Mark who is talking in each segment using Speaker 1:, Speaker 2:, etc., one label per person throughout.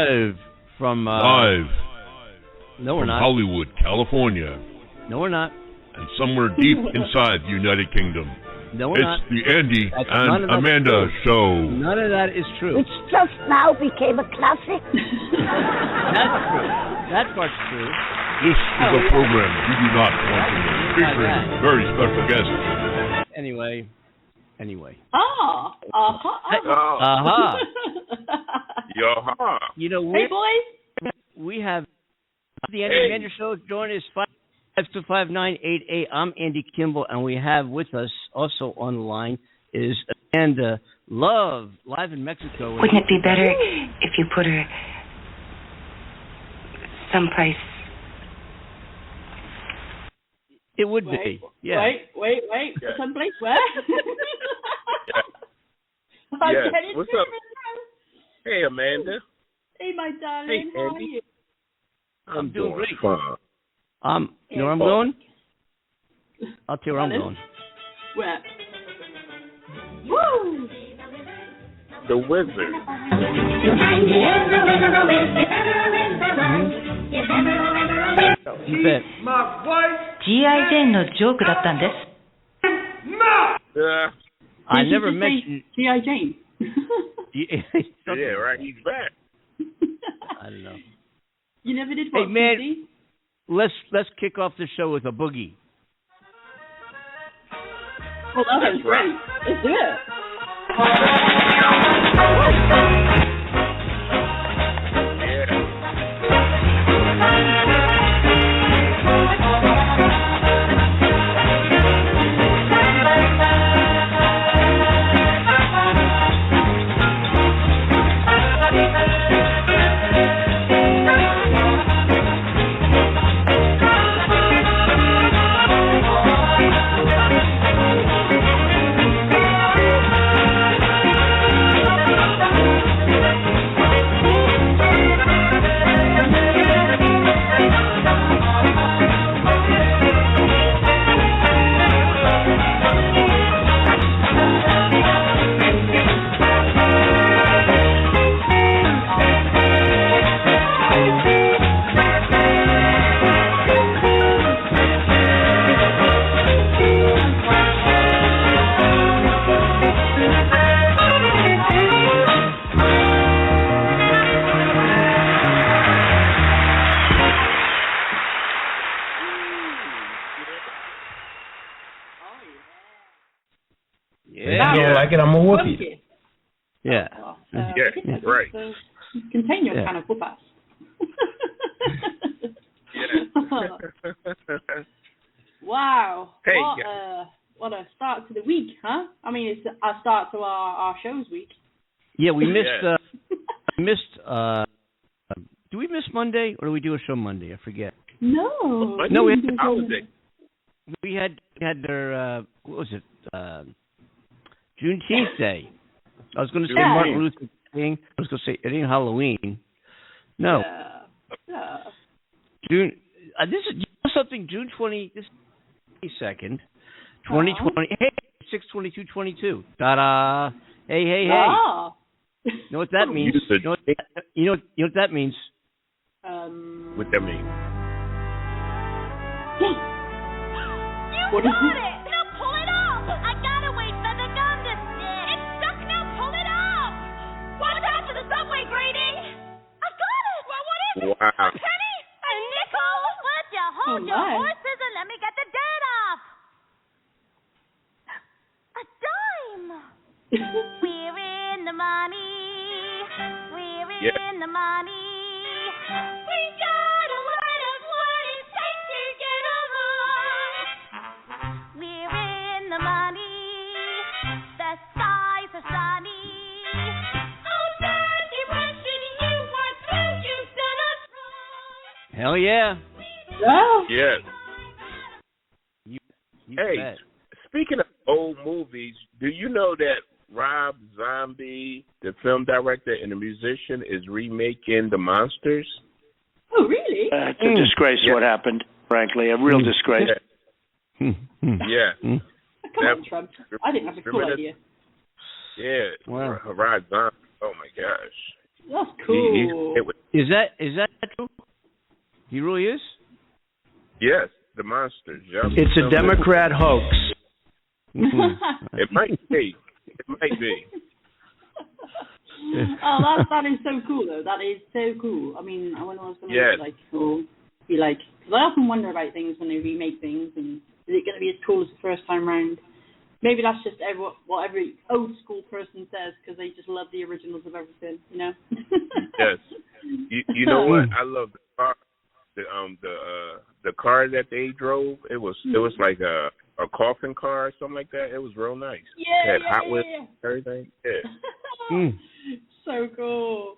Speaker 1: live from
Speaker 2: live
Speaker 1: no, we're
Speaker 2: from
Speaker 1: not.
Speaker 2: Hollywood, California.
Speaker 1: No, we're not.
Speaker 2: And somewhere deep inside the United Kingdom.
Speaker 1: No, we're
Speaker 2: it's
Speaker 1: not.
Speaker 2: the Andy
Speaker 1: That's
Speaker 2: and Amanda Show.
Speaker 1: None of that is true.
Speaker 3: Which just now became a classic.
Speaker 1: That's true. That part's true.
Speaker 2: This is a program you do not want to miss. Featuring very special guests.
Speaker 1: Anyway. You know,
Speaker 4: hey, boys.
Speaker 1: We have the Andy Amanda Show. Join us 525-5988. I'm Andy Kimball, and we have with us also on the line is Amanda Love, live in Mexico.
Speaker 5: Wouldn't it be better if you put her someplace?
Speaker 1: It would be. Yeah.
Speaker 4: Wait.
Speaker 6: Yeah.
Speaker 4: Someplace where?
Speaker 6: Yeah. What's up? Hey, Amanda.
Speaker 4: Hey, my darling.
Speaker 6: Hey,
Speaker 4: How are
Speaker 6: Andy.
Speaker 4: you?
Speaker 6: I'm
Speaker 1: doing
Speaker 6: great.
Speaker 1: You know where I'm going? I'll tell you where I'm going.
Speaker 4: Where? Woo!
Speaker 6: The Wizard.
Speaker 1: You bet.
Speaker 5: G.I. Jane のジョークだったんです。
Speaker 1: I never mentioned
Speaker 4: G.I. Jane.
Speaker 6: Yeah, right. He's back.
Speaker 1: I don't know.
Speaker 4: You never did
Speaker 1: Hey,
Speaker 4: watch
Speaker 1: man,
Speaker 4: TV?
Speaker 1: let's kick off the show with a boogie.
Speaker 4: Well, that was great. Let's do it.
Speaker 7: I'm a whoopie.
Speaker 1: Yeah.
Speaker 6: Yeah, right.
Speaker 4: Contain your kind of whoop ass. Wow.
Speaker 6: Hey,
Speaker 4: what a start to the week, huh? I mean, it's a start to our show's week.
Speaker 1: Yeah, we missed. Do we miss Monday or do we do a show Monday? I forget.
Speaker 4: No.
Speaker 1: No, we
Speaker 4: didn't do
Speaker 6: holiday.
Speaker 1: We had their what was it? Juneteenth Day. I was going to say Martin Luther King. I was going to say it ain't Halloween. No.
Speaker 4: Yeah.
Speaker 1: June. This is something. June 22nd, 2020. Hey, 6/22/22. Ta-da! Hey.
Speaker 4: Oh.
Speaker 1: You know what that means? You know what that means?
Speaker 6: What that mean?
Speaker 4: What is it?
Speaker 8: Now pull it up! I gotta wait for the gum to stick. It's stuck now, pull it up! Watch out for the subway grating! I got it! Well, what is it?
Speaker 6: Wow.
Speaker 8: A penny? A nickel? Would you hold your horses and let me get the dirt off? A dime! We're in the money. We're in the money. We got a lot of what it takes to get along. We're in the money. The skies are sunny. Oh, Daddy, what should you want to? You've done us wrong.
Speaker 1: Hell yeah.
Speaker 4: Yeah.
Speaker 6: Yes.
Speaker 1: You
Speaker 6: Hey,
Speaker 1: bet.
Speaker 6: speaking of old movies, do you know that Rob Zombie, the film director and the musician, is remaking The Monsters?
Speaker 4: Oh, really?
Speaker 9: It's a disgrace what happened, frankly. A real disgrace.
Speaker 6: Yeah.
Speaker 4: Come on, Trump. I didn't have a cool idea.
Speaker 6: Yeah.
Speaker 1: Wow.
Speaker 6: Rob Zombie. Oh, my gosh.
Speaker 4: That's cool.
Speaker 1: Is that true? He really is?
Speaker 6: Yes, the monsters. Yep.
Speaker 9: It's a Democrat hoax.
Speaker 6: It might be. It might be.
Speaker 4: Oh, that is so cool, though. That is so cool. I mean, I wonder what's going to be like. Because I often wonder about things when they remake things, and is it going to be as cool as the first time round? Maybe that's just what every old school person says because they just love the originals of everything, you know?
Speaker 6: Yes. You know what? I love the car. The car that they drove. It was like a coffin car or something like that. It was real nice.
Speaker 4: Yeah,
Speaker 6: it had Hot Wheels and everything. Yeah.
Speaker 4: So cool.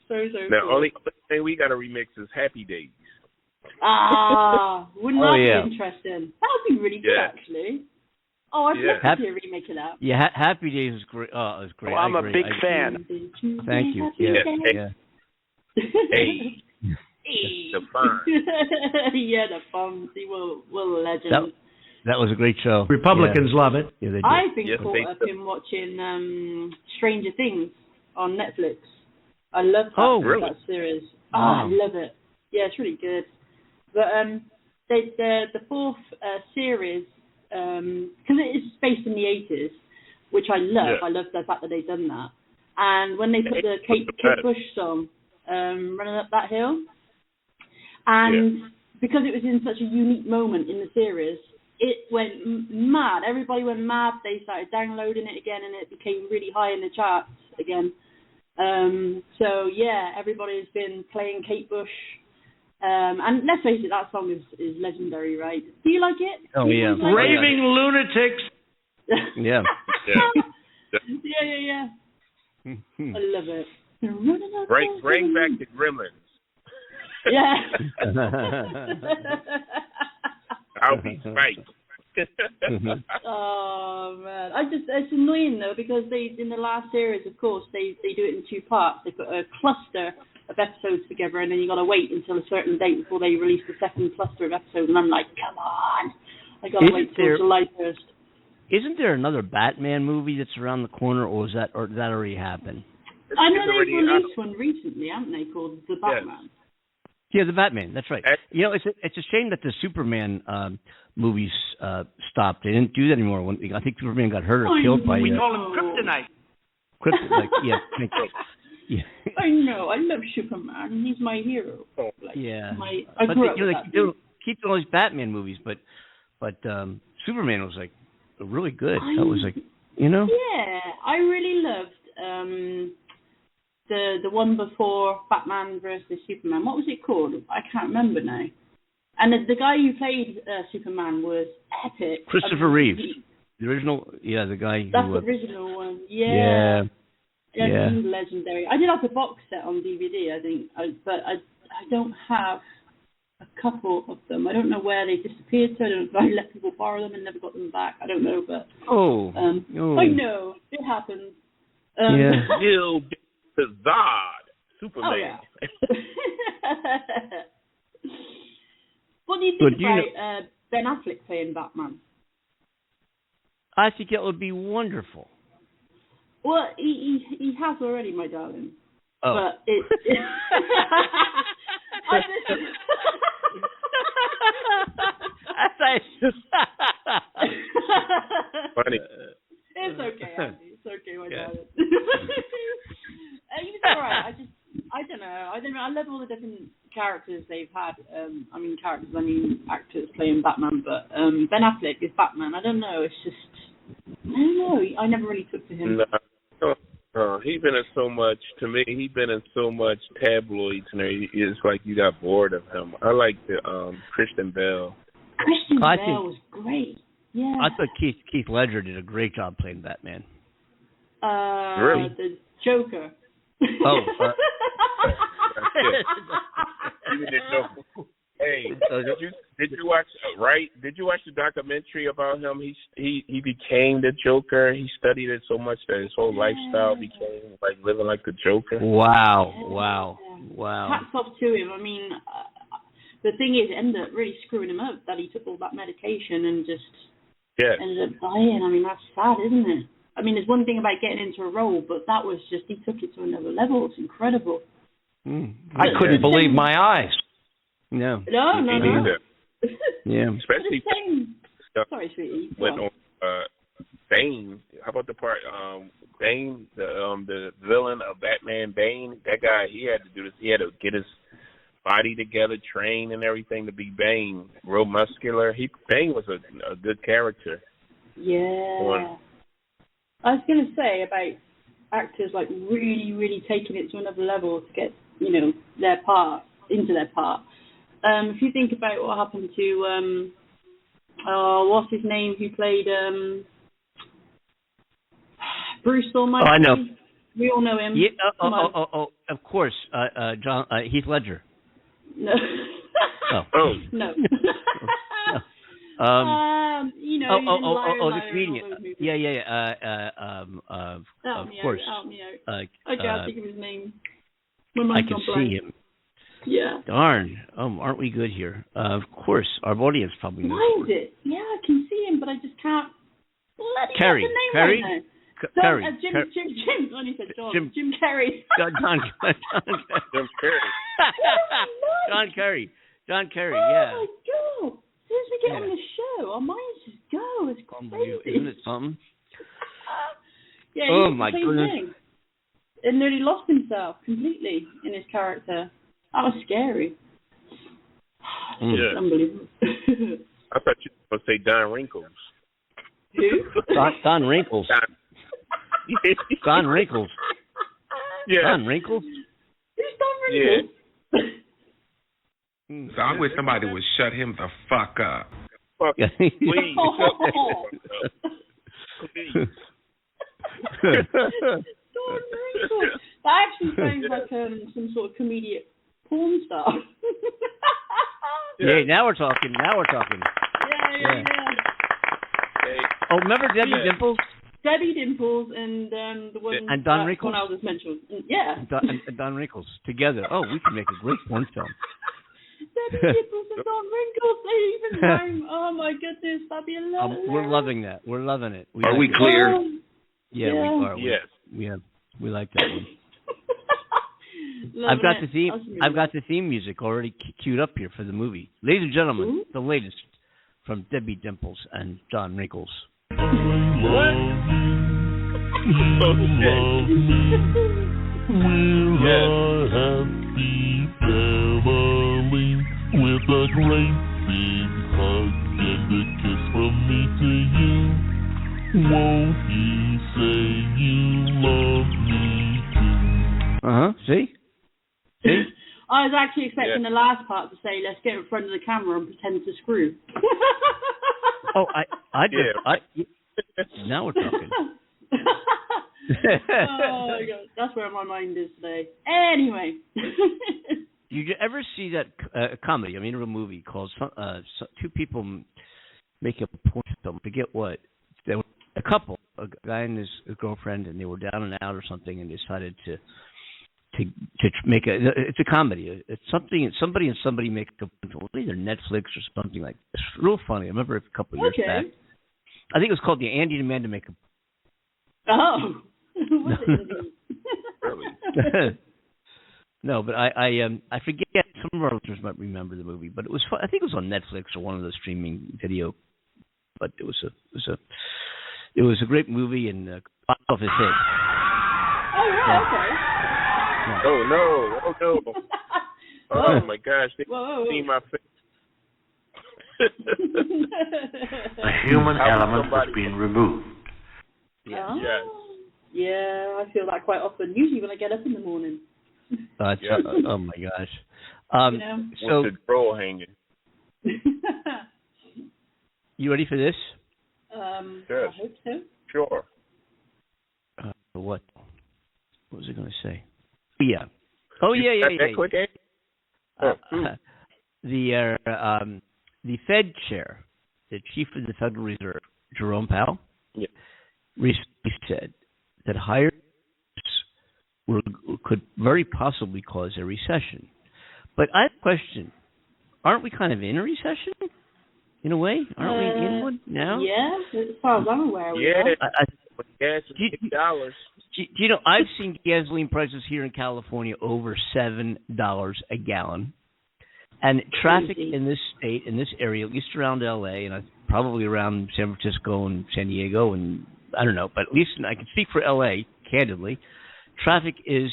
Speaker 4: So
Speaker 6: now,
Speaker 4: cool.
Speaker 6: only thing we got to remix is Happy Days.
Speaker 4: Wouldn't that be interesting? That would be really good, actually. Oh, I'd love to see a remake of that.
Speaker 1: Yeah, Happy Days was great. Oh, it was great.
Speaker 9: Well, I'm a big fan.
Speaker 1: Thank you. Yeah.
Speaker 6: Hey. The fun.
Speaker 4: Yeah, the fun. See, what a legend.
Speaker 1: That was a great show.
Speaker 7: Republicans love it.
Speaker 1: Yeah, they did.
Speaker 4: I've been caught up in watching Stranger Things on Netflix. I love that series.
Speaker 1: Wow.
Speaker 4: I love it. Yeah, it's really good. But the fourth series, because it is based in the 80s, which I love. I love the fact that they've done that. And when they put the Kate Bush song, Running Up That Hill, and because it was in such a unique moment in the series, it went mad. Everybody went mad. They started downloading it again, and it became really high in the charts again. So yeah, everybody's been playing Kate Bush. And let's face it, that song is legendary, right? Do you like it?
Speaker 1: Oh, yeah.
Speaker 4: Like
Speaker 9: Raving lunatics.
Speaker 1: Yeah.
Speaker 4: Yeah. I love it.
Speaker 6: Bring back the Gremlins.
Speaker 4: Yeah.
Speaker 6: I'll be spiked.
Speaker 4: Oh man, it's annoying though because they in the last series, of course, they do it in two parts. They put a cluster of episodes together, and then you got to wait until a certain date before they release the second cluster of episodes. And I'm like, come on, I got to wait till July 1st.
Speaker 1: Isn't there another Batman movie that's around the corner, or did that already happen?
Speaker 4: I know they've released one recently, haven't they? Called The Batman.
Speaker 1: Yeah, the Batman. That's right. You know, it's a shame that the Superman movies stopped. They didn't do that anymore. I think Superman got hurt or killed by.
Speaker 9: We call him Kryptonite.
Speaker 1: Kryptonite. Yeah. Yeah.
Speaker 4: I know. I love Superman. He's my hero.
Speaker 1: I
Speaker 4: grew up with that.
Speaker 1: Keep doing all these Batman movies, but Superman was like really good. That was like, you know.
Speaker 4: Yeah, I really loved the one before Batman versus Superman. What was it called? I can't remember now. And the guy who played Superman was epic.
Speaker 1: Christopher Reeves, the original. Yeah, the guy.
Speaker 4: That's the original one. Yeah. Yeah, he's legendary. I did have the box set on DVD, I think, but I don't have a couple of them. I don't know where they disappeared, so I don't know if I let people borrow them and never got them back. I don't know, but I know it happens.
Speaker 6: Still Zod, Superman.
Speaker 4: Oh, yeah. What do you think about Ben Affleck playing Batman?
Speaker 1: I think it would be wonderful.
Speaker 4: Well, he has already, my darling.
Speaker 1: Oh.
Speaker 4: But it
Speaker 6: Funny.
Speaker 4: It's okay, Andy. It's okay, my darling. He was alright. I don't know. I love all the different characters they've had. I mean actors playing Batman, but Ben Affleck is Batman. I don't know. It's just I don't know. I never really took to him.
Speaker 6: He's been in so much. To me, he's been in so much tabloids, and it's like you got bored of him. I like the Christian Bale.
Speaker 4: Christian Bale was great. Yeah.
Speaker 1: I thought Keith Ledger did a great job playing Batman.
Speaker 6: Really?
Speaker 4: The Joker.
Speaker 1: Oh.
Speaker 6: Hey, did you watch Did you watch the documentary about him? He became the Joker. He studied it so much that his whole lifestyle became like living like the Joker.
Speaker 1: Wow.
Speaker 4: Hats off to him. I mean, the thing is, it ended up really screwing him up that he took all that medication and just ended up dying. I mean, that's sad, isn't it? I mean, there's one thing about getting into a role, but that was just, he took it to another level. It's incredible.
Speaker 7: I couldn't believe my eyes.
Speaker 1: No.
Speaker 4: No.
Speaker 1: Yeah.
Speaker 6: Especially
Speaker 4: sorry, sweetie.
Speaker 6: Went on Bane. How about the part Bane, the villain of Batman, Bane? That guy, he had to do this. He had to get his body together, train and everything to be Bane. Real muscular. Bane was a good character.
Speaker 4: Yeah. I was going to say about actors like really, really taking it to another level to get, their part, into their part. If you think about what happened to, what's his name, who played Bruce Almighty?
Speaker 1: Oh, I know.
Speaker 4: We all know him.
Speaker 1: Yeah, of course. John Heath Ledger.
Speaker 4: No.
Speaker 1: Oh.
Speaker 4: No.
Speaker 1: The comedian. Yeah. Of course.
Speaker 4: Help me out. I can't think of his name.
Speaker 1: I can see him.
Speaker 4: Yeah.
Speaker 1: Darn. Aren't we good here? Of course. Our audience probably knows.
Speaker 4: Why is it? Yeah, I can see him, but I just can't.
Speaker 1: Carrey.
Speaker 4: Carrey.
Speaker 1: Carrey.
Speaker 4: Jim. I only said John. Jim Carrey.
Speaker 1: John Carrey.
Speaker 6: Jim Carrey.
Speaker 1: John Carrey.
Speaker 4: Oh
Speaker 1: Yeah.
Speaker 4: my God. As soon as we get on the show, our minds just go. It's crazy.
Speaker 1: Isn't it something?
Speaker 4: Yeah.
Speaker 1: Oh my goodness.
Speaker 4: And nearly lost himself completely in his character. That was scary.
Speaker 6: Yeah.
Speaker 4: Unbelievable.
Speaker 6: I thought you were going to say Don Wrinkles.
Speaker 4: Who?
Speaker 1: Don Wrinkles. Don Wrinkles.
Speaker 6: Yeah.
Speaker 1: Don Wrinkles?
Speaker 4: Who's Don Wrinkles?
Speaker 10: So I wish somebody would shut him the fuck up.
Speaker 6: Fuck, please.
Speaker 4: Please. Don Wrinkles. That actually sounds like some sort of comedic porn star.
Speaker 1: Yeah, now we're talking.
Speaker 4: Yeah.
Speaker 1: Oh, remember Debbie Dimples?
Speaker 4: Debbie Dimples and the one
Speaker 1: and Don Wrinkles.
Speaker 4: I just mentioned. Yeah.
Speaker 1: And Don Wrinkles together. Oh, we can make a great porn film.
Speaker 4: Debbie Dimples and Don Wrinkles. They even rhyme. Oh my goodness, that'd be a lot.
Speaker 1: We're loving that. We're loving it.
Speaker 10: Are we clear?
Speaker 1: Yeah, we are.
Speaker 6: Yes.
Speaker 1: We like that one. I've got the theme music already queued up here for the movie. Ladies and gentlemen, the latest from Debbie Dimples and Don Wrinkles.
Speaker 2: We're a happy family with a great big hug and a kiss from me to you. Won't you say you love me too?
Speaker 1: See?
Speaker 4: I was actually expecting the last part to say, let's get in front of the camera and pretend to screw.
Speaker 1: Oh, I did. Now we're talking.
Speaker 4: Oh my God, that's where my mind is today. Anyway.
Speaker 1: Did you ever see that comedy? I mean, a movie called two people make a porn film. I forget what. They were a couple, a guy and his girlfriend, and they were down and out or something, and decided to make it's a comedy. It's something somebody and somebody make a either Netflix or something like this. It's real funny. I remember a couple of years back. I think it was called the Andy and Amanda Make a.
Speaker 4: Oh.
Speaker 1: No, but I forget. Some of our listeners might remember the movie, but it was fun. I think it was on Netflix or one of those streaming video. But it was a great movie and box office hit.
Speaker 4: Oh yeah, okay.
Speaker 6: Oh no! Oh my gosh! They see my face.
Speaker 9: A human element has been removed.
Speaker 6: Yes.
Speaker 4: Yeah, I feel that quite often. Usually when I get up in the morning.
Speaker 1: Oh my gosh!
Speaker 6: So the troll hanging.
Speaker 1: You ready for this?
Speaker 6: Yes.
Speaker 4: I hope so.
Speaker 6: Sure.
Speaker 1: What was I going to say? Yeah. Oh yeah.
Speaker 6: That quick,
Speaker 1: the Fed chair, the chief of the Federal Reserve, Jerome Powell, recently said that higher could very possibly cause a recession. But I have a question. Aren't we kind of in a recession? In a way? Aren't we in one now?
Speaker 4: Yeah, as far as I'm aware.
Speaker 6: Yeah. gas is $6.
Speaker 1: Do you know, I've seen gasoline prices here in California over $7 a gallon. And traffic in this state, in this area, at least around L.A., and probably around San Francisco and San Diego, and I don't know, but at least I can speak for L.A., candidly, traffic is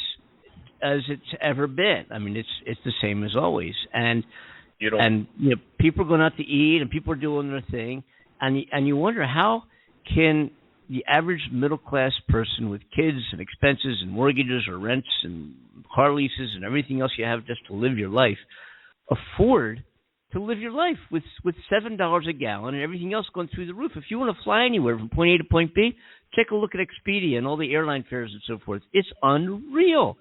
Speaker 1: as it's ever been. I mean, it's the same as always. And people are going out to eat, and people are doing their thing, and you wonder how can the average middle-class person with kids and expenses and mortgages or rents and car leases and everything else you have just to live your life afford to live your life with $7 a gallon and everything else going through the roof. If you want to fly anywhere from point A to point B, take a look at Expedia and all the airline fares and so forth. It's unreal.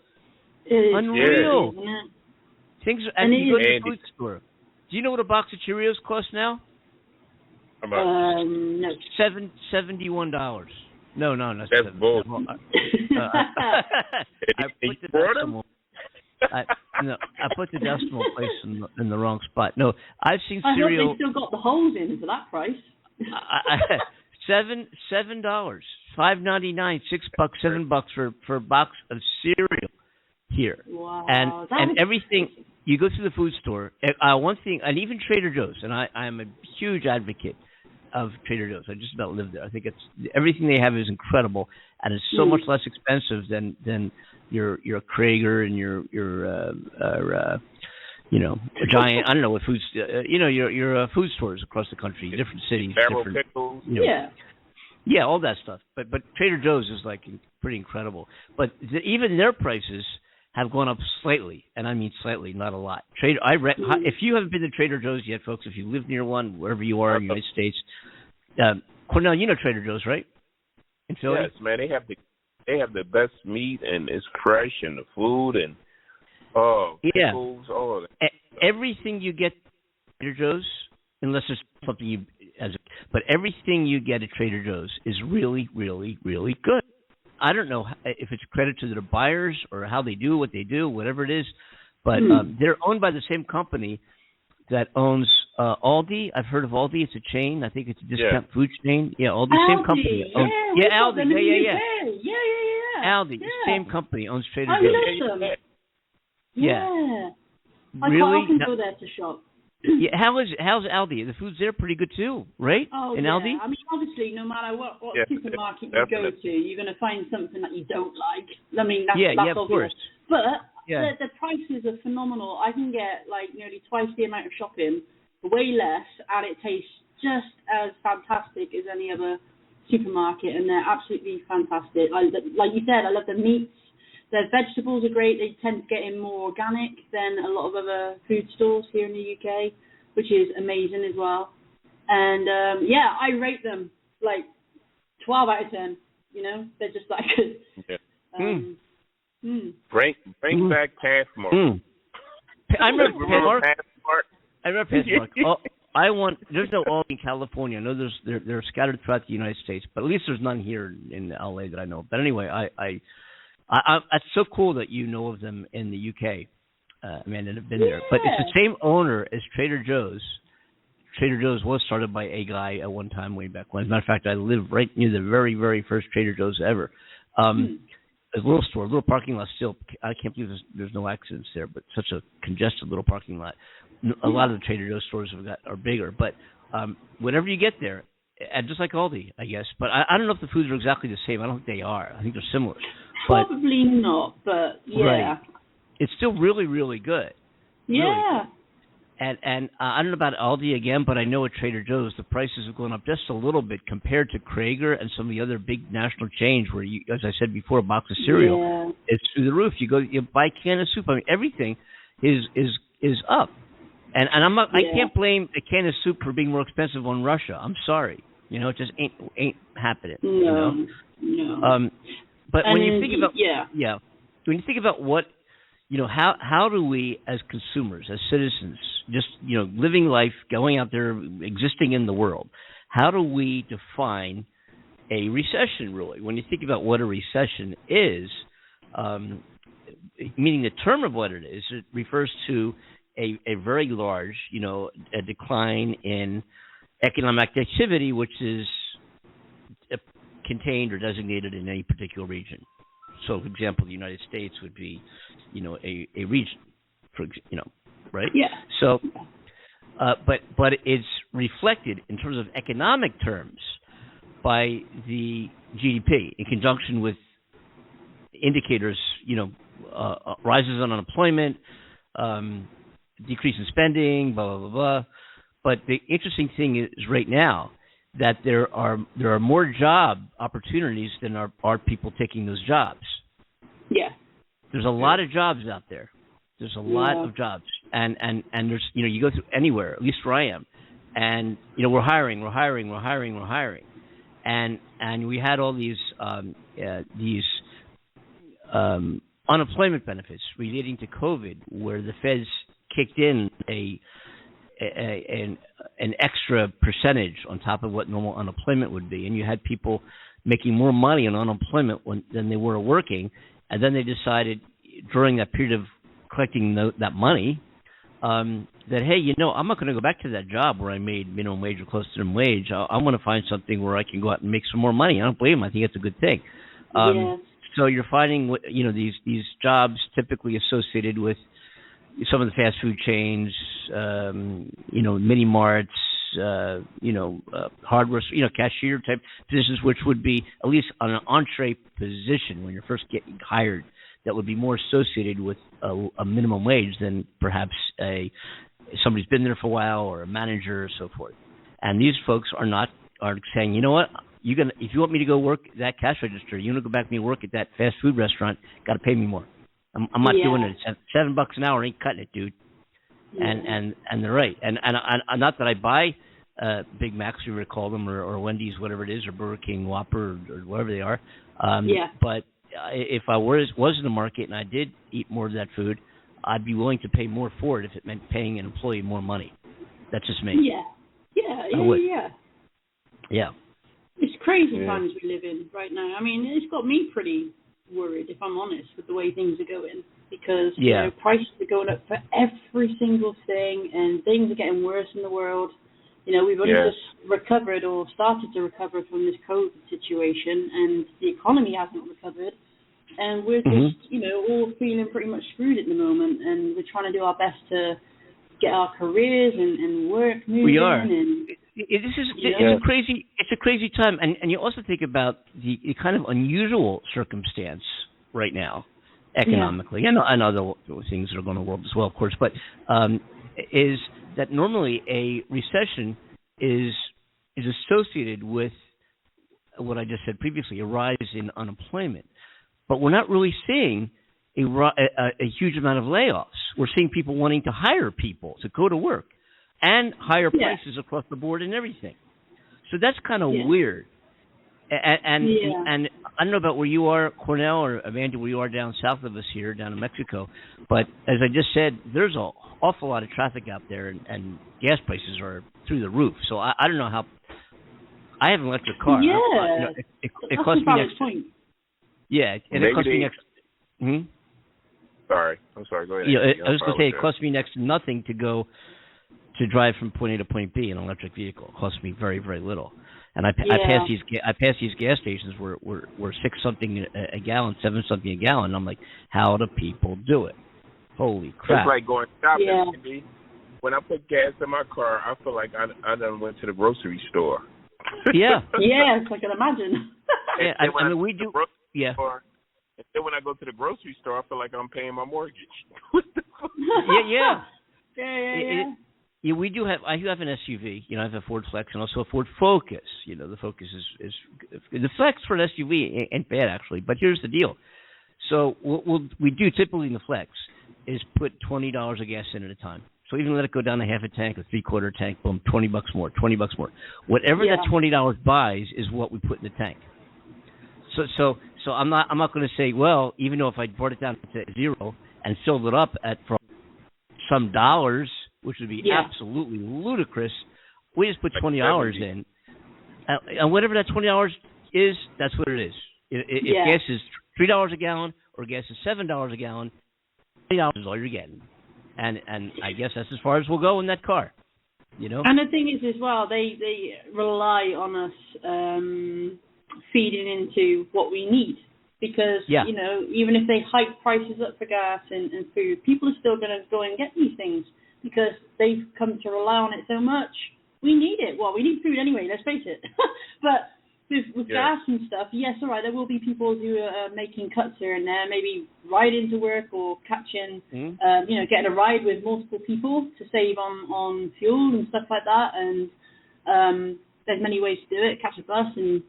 Speaker 1: Unreal.
Speaker 4: Yeah.
Speaker 1: Things are, and you go to the food store. Do you know what a box of Cheerios costs now?
Speaker 4: No.
Speaker 1: $71. No, that's
Speaker 6: $7.
Speaker 1: Bull. I put the decimal. I put the decimal place in the wrong spot. No, I've seen cereal.
Speaker 4: I hope they still got the holes in for that price.
Speaker 1: $7, $5.99, $6, $7 for a box of cereal here.
Speaker 4: Wow.
Speaker 1: And everything. You go to the food store. One thing, and even Trader Joe's, and I'm a huge advocate of Trader Joe's. I just about live there. I think everything they have is incredible, and it's so much less expensive than your Krager and your giant. I don't know what foods. Your food stores across the country, different cities, different
Speaker 6: pickles.
Speaker 1: Yeah, all that stuff. But Trader Joe's is like pretty incredible. But even their prices have gone up slightly, and I mean slightly, not a lot. If you haven't been to Trader Joe's yet, folks, if you live near one, wherever you are in the United States, Cornell, you know Trader Joe's, right? In Philly?
Speaker 6: Yes, man. They have the best meat, and it's fresh, and the food, and pickles, all of that.
Speaker 1: Everything you get at Trader Joe's, unless it's something but everything you get at Trader Joe's is really, really, really good. I don't know if it's credit to their buyers or how they do what they do, whatever it is, but they're owned by the same company that owns Aldi. I've heard of Aldi. It's a chain. I think it's a discount food chain. Yeah, Aldi, same company. Aldi. Yeah. Aldi, the same company owns Trader Joe's.
Speaker 4: I love them.
Speaker 1: Yeah.
Speaker 4: I
Speaker 1: really?
Speaker 4: quite often go there to shop.
Speaker 1: Yeah, how's Aldi? The food's there pretty good too, right?
Speaker 4: Oh,
Speaker 1: in
Speaker 4: yeah.
Speaker 1: Aldi?
Speaker 4: I mean, obviously, no matter what supermarket you go to, you're going to find something that you don't like. I mean, that's
Speaker 1: of
Speaker 4: obvious.
Speaker 1: course.
Speaker 4: But the prices are phenomenal. I can get like nearly twice the amount of shopping for way less, and it tastes just as fantastic as any other supermarket, and they're absolutely fantastic. Like you said, I love the meats. Their vegetables are great. They tend to get in more organic than a lot of other food stores here in the UK, which is amazing as well. And, I rate them like 12 out of 10. You know, they're just that good.
Speaker 6: Bring back Pathmark.
Speaker 1: I remember Pathmark. There's no Aldi in California. I know they're scattered throughout the United States, but at least there's none here in LA that I know. But anyway, it's so cool that you know of them in the UK, and have been there. But it's the same owner as Trader Joe's. Trader Joe's was started by a guy at one time way back when. As a matter of fact, I live right near the very, very first Trader Joe's ever. A little store, a little parking lot still. I can't believe there's no accidents there, but such a congested little parking lot. A lot of the Trader Joe's stores are bigger. But whenever you get there, and just like Aldi, I guess. But I don't know if the foods are exactly the same. I don't think they are. I think they're similar.
Speaker 4: Probably not, but yeah.
Speaker 1: Right. It's still really, really good.
Speaker 4: Yeah.
Speaker 1: Really good. And I don't know about Aldi again, but I know at Trader Joe's the prices have gone up just a little bit compared to Krager and some of the other big national chains where, you, as I said before, a box of cereal is through the roof. You buy a can of soup. I mean, everything is up. And I can't blame a can of soup for being more expensive on Russia. I'm sorry. You know, it just ain't happening.
Speaker 4: No.
Speaker 1: But when you think about when you think about what, how do we as consumers, as citizens, just living life, going out there, existing in the world, how do we define a recession? Really, when you think about what a recession is, meaning the term of what it is, it refers to a very large, a decline in economic activity, which is contained or designated in any particular region. So, for example, the United States would be, a region, right?
Speaker 4: Yeah.
Speaker 1: So, but it's reflected in terms of economic terms by the GDP in conjunction with indicators, rises on unemployment, decrease in spending, blah, blah, blah, blah. But the interesting thing is right now that there are more job opportunities than are people taking those jobs.
Speaker 4: Yeah.
Speaker 1: There's a lot of jobs out there. There's a lot of jobs. And there's, you go through anywhere, at least where I am, and, we're hiring. And we had all these unemployment benefits relating to COVID, where the feds kicked in an extra percentage on top of what normal unemployment would be, and you had people making more money on unemployment than they were working, and then they decided during that period of collecting that money that, hey, I'm not going to go back to that job where I made minimum wage or close to minimum wage. I want to find something where I can go out and make some more money. I don't blame them. I think it's a good thing. So you're finding, these jobs typically associated with some of the fast food chains, mini marts, hardware, cashier type positions, which would be at least on an entree position when you're first getting hired, that would be more associated with a minimum wage than perhaps somebody's been there for a while or a manager or so forth. And these folks are saying, you know what? If you want me to go work that cash register, you want to go back and work at that fast food restaurant, got to pay me more. I'm not doing it. $7 an hour ain't cutting it, dude. Yeah. And they're right. And not that I buy Big Macs, we would call them, or Wendy's, whatever it is, or Burger King, Whopper, or whatever they are. But if I was in the market and I did eat more of that food, I'd be willing to pay more for it if it meant paying an employee more money. That's just me. Yeah.
Speaker 4: It's crazy times we live in right now. I mean, it's got me pretty worried, if I'm honest, with the way things are going, because prices are going up for every single thing, and things are getting worse in the world. We've only just recovered or started to recover from this COVID situation, and the economy hasn't recovered, and we're just, all feeling pretty much screwed at the moment, and we're trying to do our best to get our careers and work moving.
Speaker 1: We are.
Speaker 4: And
Speaker 1: it's a crazy time, and you also think about the kind of unusual circumstance right now, economically, and other things that are going on in the world as well, of course. But is that normally a recession is associated with what I just said previously, a rise in unemployment, but we're not really seeing a huge amount of layoffs. We're seeing people wanting to hire people to go to work, and higher prices across the board and everything. So that's kind of weird. And I don't know about where you are, Cornell, or Amanda, where you are down south of us here, down in Mexico. But as I just said, there's an awful lot of traffic out there, and gas prices are through the roof. So I don't know how. I have an electric car.
Speaker 4: Yeah,
Speaker 1: it costs me next.
Speaker 4: Point.
Speaker 1: Yeah, and it costs me next.
Speaker 6: Sorry, I'm sorry. Go ahead.
Speaker 1: I was going to say it costs me next to nothing to drive from point A to point B in an electric vehicle. It costs me very, very little. And I pass these gas stations where 6 something a gallon, 7 something a gallon. And I'm like, how do people do it? Holy crap!
Speaker 6: It's like going shopping. When I put gas in my car, I feel like I done went to the grocery store.
Speaker 1: Yeah.
Speaker 4: Yes, I can imagine.
Speaker 1: I mean, we do. Yeah.
Speaker 6: And then when I go to the grocery store, I feel like I'm paying my mortgage.
Speaker 1: Yeah.
Speaker 4: Yeah,
Speaker 1: we do have. I do have an SUV. I have a Ford Flex and also a Ford Focus. The Focus is the Flex for an SUV ain't bad actually. But here's the deal. So we do typically in the Flex is put $20 of gas in at a time. So even let it go down to half a tank or 3/4 tank, boom, $20 more, $20 more. Whatever that $20 buys is what we put in the tank. So I'm not going to say, well, even though if I brought it down to zero and filled it up for some dollars, which would be absolutely ludicrous, we just put $20 in, and whatever that $20 is, that's what it is. If gas is $3 a gallon or gas is $7 a gallon, $20 is all you're getting. And I guess that's as far as we'll go in that car, And
Speaker 4: the thing is as well, they rely on us feeding into what we need. Because, you know, even if they hike prices up for gas and food, people are still going to go and get these things because they've come to rely on it so much. We need it. Well, we need food anyway, let's face it. But with gas and stuff, yes, all right, there will be people who are making cuts here and there, maybe riding to work or catching, you know, getting a ride with multiple people to save on fuel and stuff like that. And there's many ways to do it, catch a bus, and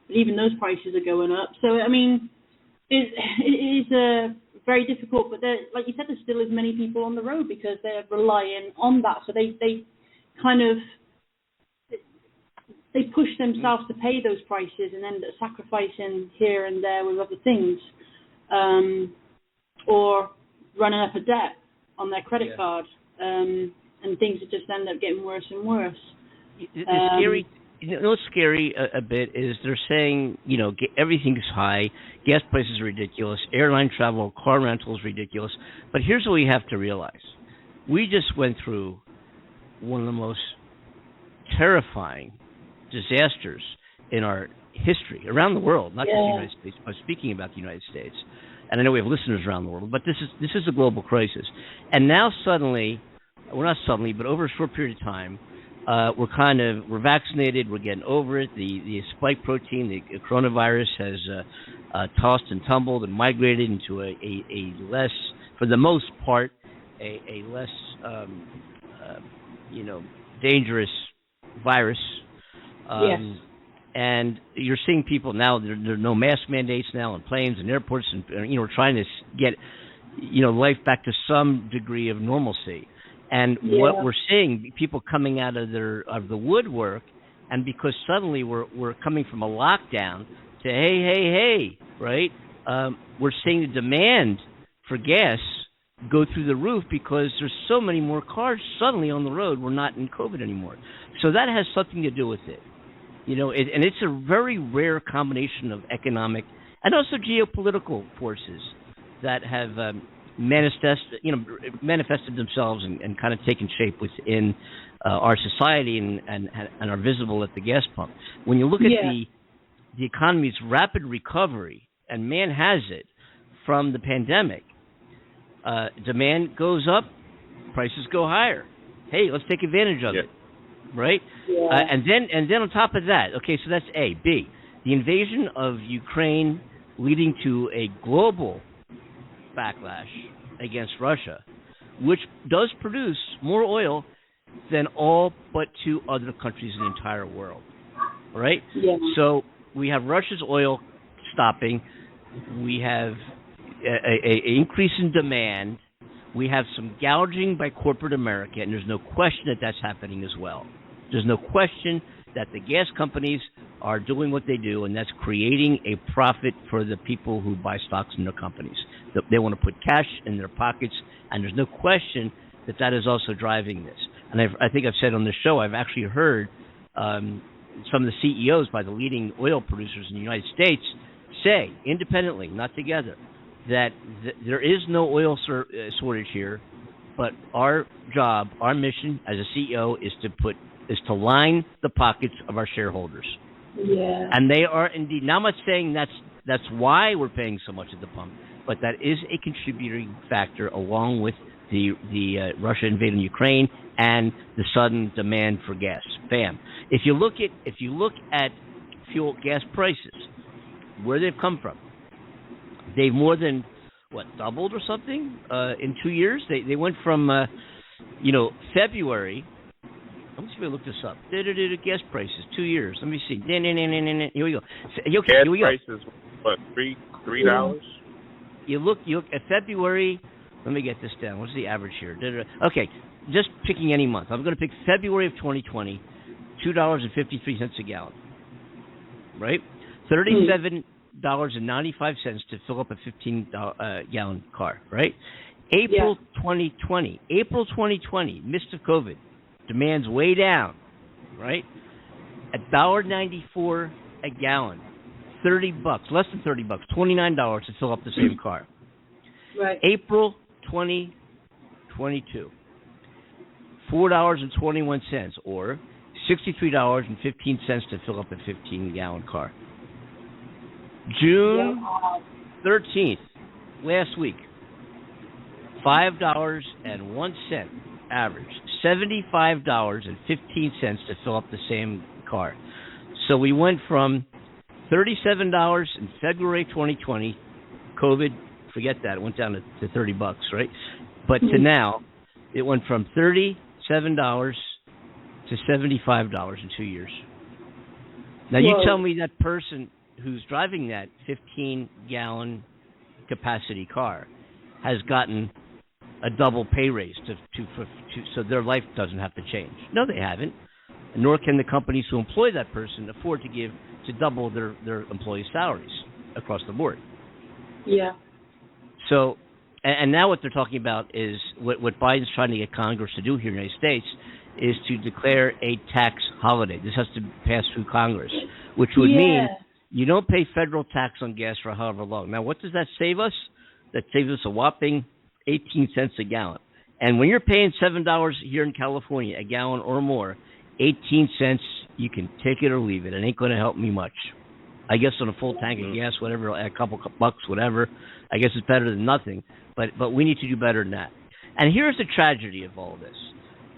Speaker 4: even those prices are going up. So, I mean, it is very difficult, but like you said, there still is many people on the road because they're relying on that. So they kind of they push themselves to pay those prices and end up sacrificing here and there with other things, or running up a debt on their credit card, and things that just end up getting worse and worse.
Speaker 1: It's scary. You know what's scary a bit is they're saying, you know, everything's high, gas prices are ridiculous, airline travel, car rental is ridiculous. But here's what we have to realize. We just went through one of the most terrifying disasters in our history, around the world, not just the United States, but speaking about the United States. And I know we have listeners around the world, but this is a global crisis. And now suddenly, well, not suddenly, but over a short period of time, we're vaccinated, we're getting over it. The spike protein, the coronavirus has tossed and tumbled and migrated into a less, for the most part, a less, you know, dangerous virus. And you're seeing people now, there are no mask mandates now on planes and airports, and you know, we're trying to get, you know, life back to some degree of normalcy. And what we're seeing, people coming out of the woodwork, and because suddenly we're coming from a lockdown to hey, right? We're seeing the demand for gas go through the roof because there's so many more cars suddenly on the road. We're not in COVID anymore, so that has something to do with it, you know. And it's a very rare combination of economic and also geopolitical forces that have manifested themselves and kind of taken shape within our society and are visible at the gas pump. When you look at the economy's rapid recovery, and man has it, from the pandemic, demand goes up, prices go higher. Hey, let's take advantage of it, right? And then on top of that, okay, so that's A. B, the invasion of Ukraine leading to a global backlash against Russia, which does produce more oil than all but 2 other countries in the entire world, right? So we have Russia's oil stopping, we have a increase in demand, we have some gouging by corporate America, and there's no question that that's happening as well. There's no question that the gas companies are doing what they do, and that's creating a profit for the people who buy stocks in their companies. They want to put cash in their pockets, and there's no question that that is also driving this. And I think I've said on the show, I've actually heard some of the CEOs by the leading oil producers in the United States say, independently, not together, that there is no oil shortage here, but our job, our mission as a CEO is to line the pockets of our shareholders. And they are indeed. Now I'm not saying that's why we're paying so much at the pump, but that is a contributing factor along with the Russia invading Ukraine and the sudden demand for gas. Bam. If you look at fuel gas prices, where they've come from, they've more than doubled or something in 2 years. They went from February. Let me see if I look this up. Gas prices, 2 years. Let me see. Here we go.
Speaker 6: Gas prices, what, $3?
Speaker 1: You look at February. Let me get this down. What's the average here? Okay, just picking any month. I'm going to pick February of 2020, $2.53 a gallon. Right? $37.95 to fill up a 15-gallon car. Right? April 2020, midst of COVID. Demand's way down, right? $1.94 a gallon, $30, less than $30, $29 to fill up the same car.
Speaker 4: Right.
Speaker 1: April 2022, $4.21 or $63.15 to fill up a 15-gallon car. June 13th, last week, $5.01 average, $75.15 to fill up the same car. So we went from $37 in February 2020, COVID, forget that, it went down to $30, right? But to now, it went from $37 to $75 in 2 years. Now, you tell me that person who's driving that 15-gallon capacity car has gotten a double pay raise so their life doesn't have to change. No, they haven't. Nor can the companies who employ that person afford to double their employees' salaries across the board.
Speaker 4: Yeah.
Speaker 1: So, and now what they're talking about is what Biden's trying to get Congress to do here in the United States is to declare a tax holiday. This has to pass through Congress, which would mean you don't pay federal tax on gas for however long. Now, what does that save us? That saves us a whopping 18 cents a gallon. And when you're paying $7 here in California, a gallon or more, 18 cents, you can take it or leave it. It ain't going to help me much. I guess on a full tank of gas, whatever, a couple bucks, whatever, I guess it's better than nothing. But we need to do better than that. And here's the tragedy of all this,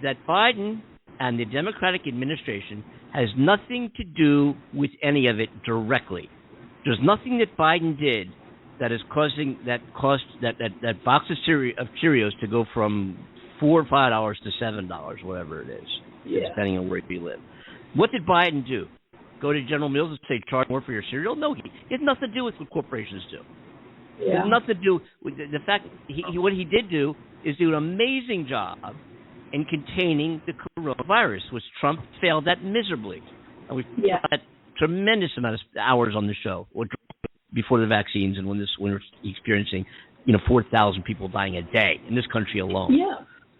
Speaker 1: that Biden and the Democratic administration has nothing to do with any of it directly. There's nothing that Biden did that is causing that box of Cheerios to go from $4 or $5 to $7, whatever it is, depending on where you live. What did Biden do? Go to General Mills and say charge more for your cereal? No, he had nothing to do with what corporations do. It has nothing to do with the fact what he did do is do an amazing job in containing the coronavirus, which Trump failed at miserably. And we've had tremendous amount of hours on the show before the vaccines and when we're experiencing, 4,000 people dying a day in this country alone.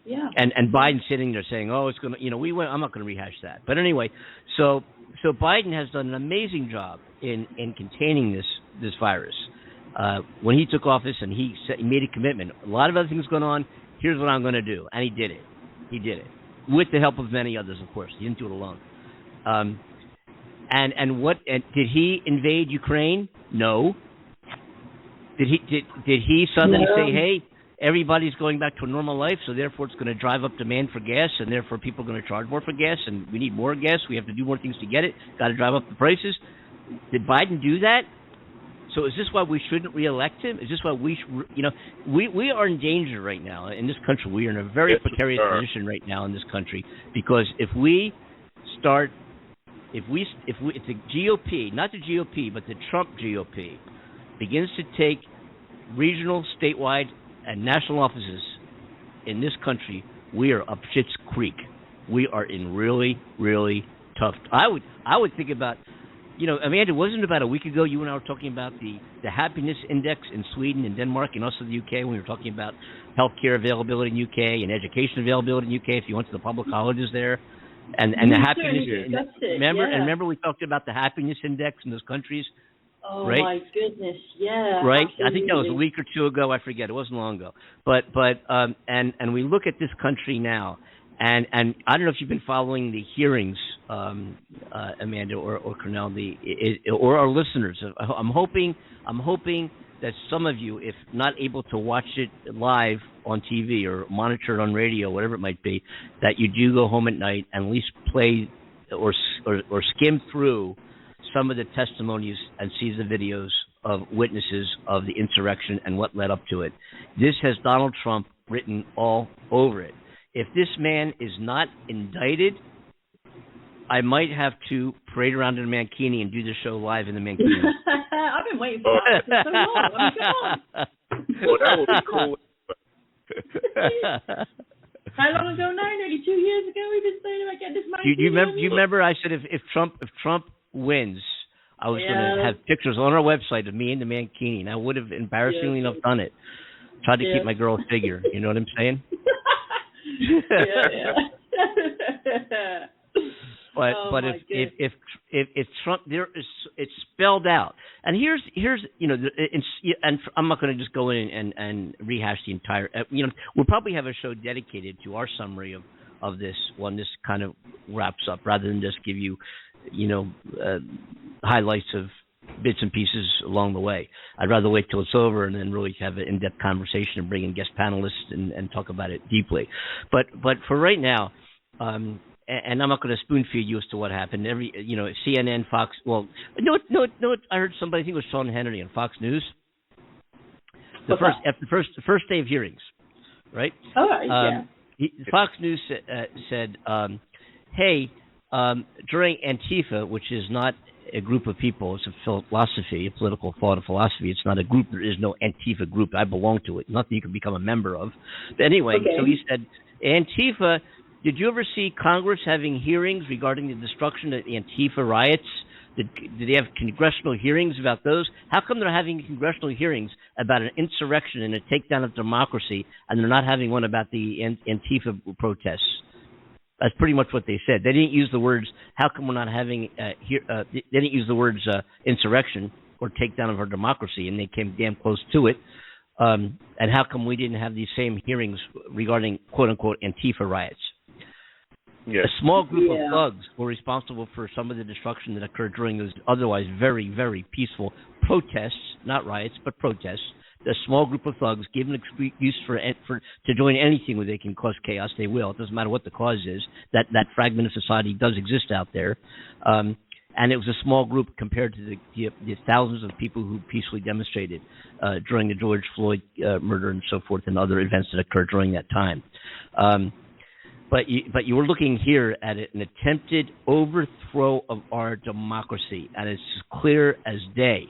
Speaker 4: Yeah.
Speaker 1: And Biden sitting there saying, "Oh, it's going to," I'm not going to rehash that. But anyway, so Biden has done an amazing job in containing this virus. When he took office and he made a commitment, a lot of other things going on. Here's what I'm going to do, and he did it. He did it with the help of many others, of course. He didn't do it alone. And did he invade Ukraine? No. Did he suddenly say, "Hey, everybody's going back to a normal life, so therefore it's going to drive up demand for gas, and therefore people are going to charge more for gas, and we need more gas. We have to do more things to get it. Got to drive up the prices." Did Biden do that? So is this why we shouldn't reelect him? Is this why we are in danger right now in this country? We are in a very precarious position right now in this country because if the GOP, not the GOP, but the Trump GOP, begins to take regional, statewide, and national offices in this country, we are up shit's creek. We are in really, really tough. I would think about. Amanda, wasn't it about a week ago you and I were talking about the happiness index in Sweden and Denmark and also the UK when we were talking about healthcare availability in UK and education availability in UK if you went to the public colleges there and the happiness. Remember we talked about the happiness index in those countries.
Speaker 4: Oh
Speaker 1: right?
Speaker 4: My goodness, yeah.
Speaker 1: Right,
Speaker 4: absolutely.
Speaker 1: I think that was a week or two ago. I forget. It wasn't long ago. But we look at this country now. And I don't know if you've been following the hearings, Amanda or Cornell, or our listeners. I'm hoping that some of you, if not able to watch it live on TV or monitor it on radio, whatever it might be, that you do go home at night and at least play or skim through some of the testimonies and see the videos of witnesses of the insurrection and what led up to it. This has Donald Trump written all over it. If this man is not indicted, I might have to parade around in a mankini and do the show live in the mankini.
Speaker 4: I've been waiting for that for so long. I mean, come on.
Speaker 6: Well, that would be cool.
Speaker 4: How long ago now? Nearly 2 years ago we've been saying about getting this mankini.
Speaker 1: Do you remember I said if Trump wins, I was going to have pictures on our website of me in the mankini, and I would have embarrassingly enough done it. Tried to keep my girl's figure. You know what I'm saying? But if Trump, it's spelled out, and here's and I'm not going to just go in and rehash the entire. We'll probably have a show dedicated to our summary of this when this kind of wraps up, rather than just give you highlights of bits and pieces along the way. I'd rather wait till it's over and then really have an in-depth conversation and bring in guest panelists and talk about it deeply. But for right now, and I'm not going to spoon feed you as to what happened. CNN, Fox. Well, no. I heard somebody. I think it was Sean Hannity on Fox News. The first day of hearings, right?
Speaker 4: Oh, yeah.
Speaker 1: Fox News said, "Hey, during Antifa, which is not a group of people, it's a philosophy, a political thought, a philosophy. It's not a group. There is no Antifa group. I belong to it. Nothing you can become a member of. But anyway, So he said, Antifa. Did you ever see Congress having hearings regarding the destruction of the Antifa riots? Did they have congressional hearings about those? How come they're having congressional hearings about an insurrection and a takedown of democracy, and they're not having one about the Antifa protests?" That's pretty much what they said. They didn't use the words, how come we're not having, they didn't use the words insurrection or takedown of our democracy, and they came damn close to it. And how come we didn't have these same hearings regarding quote-unquote Antifa riots? Yes. A small group of thugs were responsible for some of the destruction that occurred during those otherwise very, very peaceful protests, not riots, but protests. A small group of thugs given an excuse to join anything where they can cause chaos, they will. It doesn't matter what the cause is. That fragment of society does exist out there. And it was a small group compared to the thousands of people who peacefully demonstrated during the George Floyd murder and so forth and other events that occurred during that time. But you were looking here at an attempted overthrow of our democracy, and it's clear as day.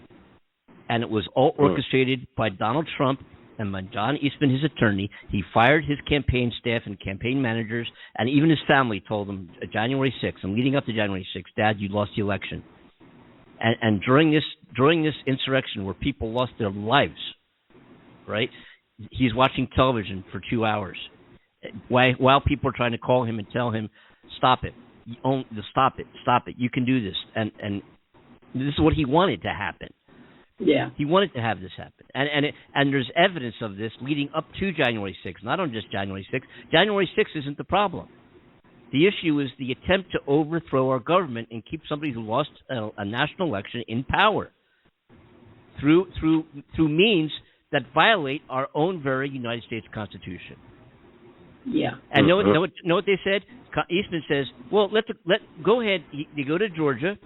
Speaker 1: And it was all orchestrated by Donald Trump and by John Eastman, his attorney. He fired his campaign staff and campaign managers, and even his family told him January 6th, and leading up to January 6th, Dad, you lost the election. And during this insurrection where people lost their lives, right, he's watching television for 2 hours while people are trying to call him and tell him, stop it, stop it, you can do this. And this is what he wanted to happen. Yeah, he wanted to have this happen, and there's evidence of this leading up to January 6th, not on just January 6th. January 6th isn't the problem. The issue is the attempt to overthrow our government and keep somebody who lost a national election in power through means that violate our own very United States Constitution. Yeah, and know what they said? Eastman says, well, go ahead. They go to Georgia,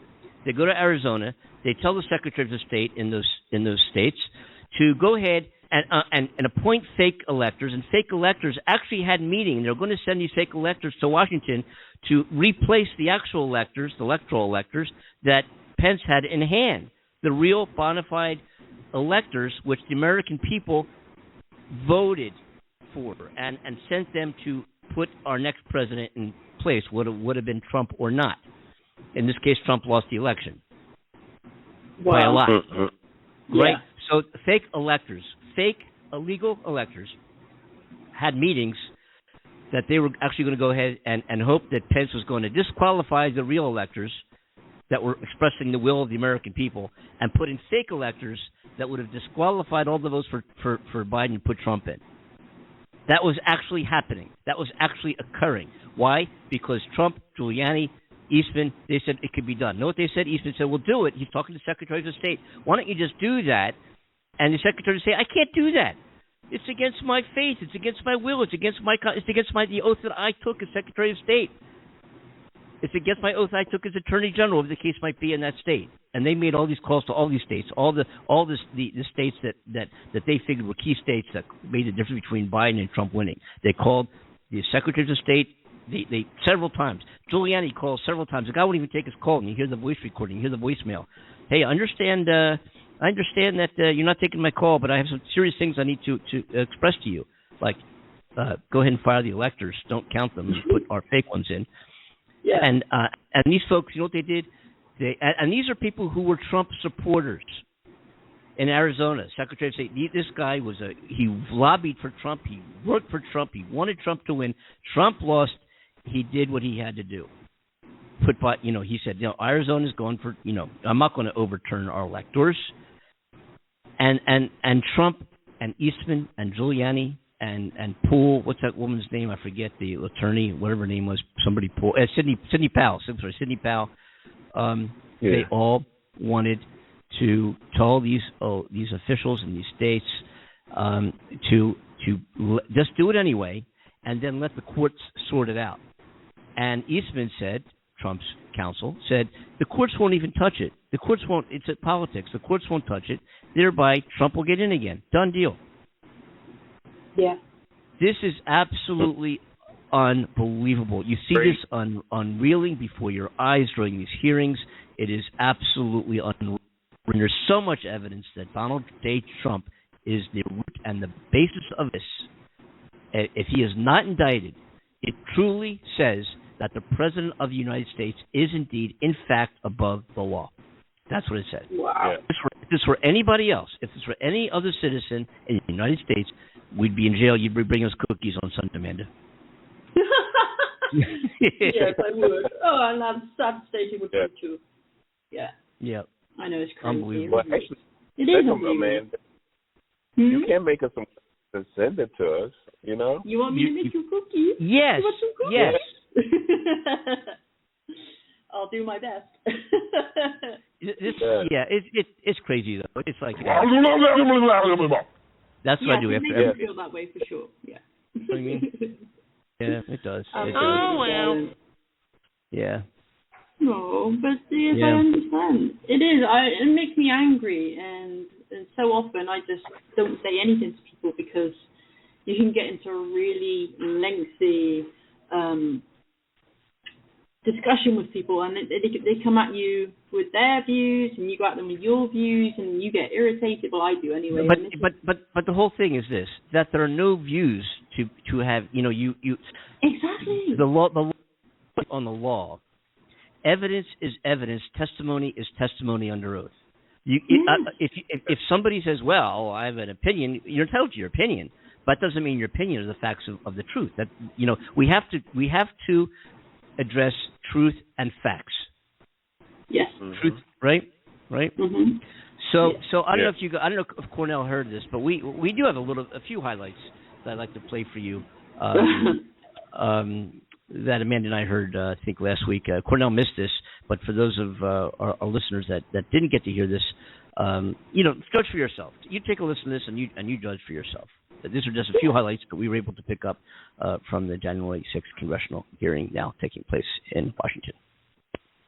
Speaker 1: they go to Arizona. They tell the secretaries of state in those states to go ahead and appoint fake electors. And fake electors actually had meetings. They're going to send these fake electors to Washington to replace the actual electors, the electoral electors that Pence had in hand, the real bona fide electors, which the American people voted for and sent them to put our next president in place, would have been Trump or not. In this case, Trump lost the election. Wow. By a lot. Right? So fake illegal electors had meetings that they were actually going to go ahead and hope that Pence was going to disqualify the real electors that were expressing the will of the American people and put in fake electors that would have disqualified all the votes for Biden and put Trump in. That was actually happening. That was actually occurring. Why? Because Trump, Giuliani, Eastman, they said it could be done. Know what they said? Eastman said, "We'll do it." He's talking to secretaries of state. Why don't you just do that? And the secretaries say, "I can't do that. It's against my faith. It's against my will. It's against the oath that I took as Secretary of State. It's against my oath I took as Attorney General, if the case might be in that state." And they made all these calls to all these states, the states that they figured were key states that made the difference between Biden and Trump winning. They called the secretaries of state. They several times. Giuliani called several times. The guy wouldn't even take his call, and you hear the voice recording, you hear the voicemail. "Hey, I understand that you're not taking my call, but I have some serious things I need to express to you. Like, go ahead and fire the electors. Don't count them and put our fake ones in." Yeah. And these folks, you know what they did? And these are people who were Trump supporters. In Arizona, Secretary of State, this guy he lobbied for Trump. He worked for Trump. He wanted Trump to win. Trump lost. He did what he had to do. He said, Arizona's going for, I'm not going to overturn our electors. And Trump and Eastman and Giuliani and Poole, what's that woman's name? I forget, the attorney, whatever her name was, somebody Sidney Powell. Sidney Powell. They all wanted to all these officials in these states to just do it anyway, and then let the courts sort it out. And Eastman said, Trump's counsel said, the courts won't even touch it. The courts won't. It's politics. The courts won't touch it. Thereby, Trump will get in again. Done deal.
Speaker 4: Yeah.
Speaker 1: This is absolutely unbelievable. You see this unreeling before your eyes during these hearings. It is absolutely unreal. There's so much evidence that Donald J. Trump is the root and the basis of this. If he is not indicted, it truly says that the President of the United States is indeed, in fact, above the law. That's what it said.
Speaker 4: Wow.
Speaker 1: If this were anybody else, if this were any other citizen in the United States, we'd be in jail. You'd be bringing us cookies on Sunday, Amanda.
Speaker 4: Yes, I would. Oh, and I'm sad stating would be too. Yeah.
Speaker 1: Yeah.
Speaker 4: I know, it's crazy.
Speaker 6: Unbelievable. Well, actually,
Speaker 4: it is unbelievable.
Speaker 6: Man, you can't make us some and send it to us, you know?
Speaker 4: You want me to make you cookies?
Speaker 1: Yes.
Speaker 4: You want some cookies?
Speaker 1: Yes.
Speaker 4: I'll do my best.
Speaker 1: It's crazy though. It's like that's what I do
Speaker 4: it
Speaker 1: after.
Speaker 4: makes me feel that way for sure. Yeah.
Speaker 1: You know what I mean? Yeah, it does.
Speaker 4: Well.
Speaker 1: Yeah.
Speaker 4: No, but yes, I understand. It is. It makes me angry, and so often I just don't say anything to people because you can get into a really lengthy discussion with people, and they come at you with their views, and you go at them with your views, and you get irritated. Well, I do anyway.
Speaker 1: But the whole thing is this: that there are no views to have. You know, you
Speaker 4: exactly
Speaker 1: the law on the law. Evidence is evidence. Testimony is testimony under oath. If somebody says, "Well, I have an opinion," you're entitled to your opinion, but that doesn't mean your opinion is the facts of the truth. That we have to address truth and facts.
Speaker 4: Yes.
Speaker 1: Truth, right?
Speaker 4: Mm-hmm.
Speaker 1: So I don't know I don't know if Cornell heard this, but we do have a few highlights that I'd like to play for you. That Amanda and I heard, I think, last week. Cornell missed this, but for those of our listeners that didn't get to hear this, judge for yourself. You take a listen to this and you judge for yourself. These are just a few highlights that we were able to pick up from the January 6th congressional hearing now taking place in Washington.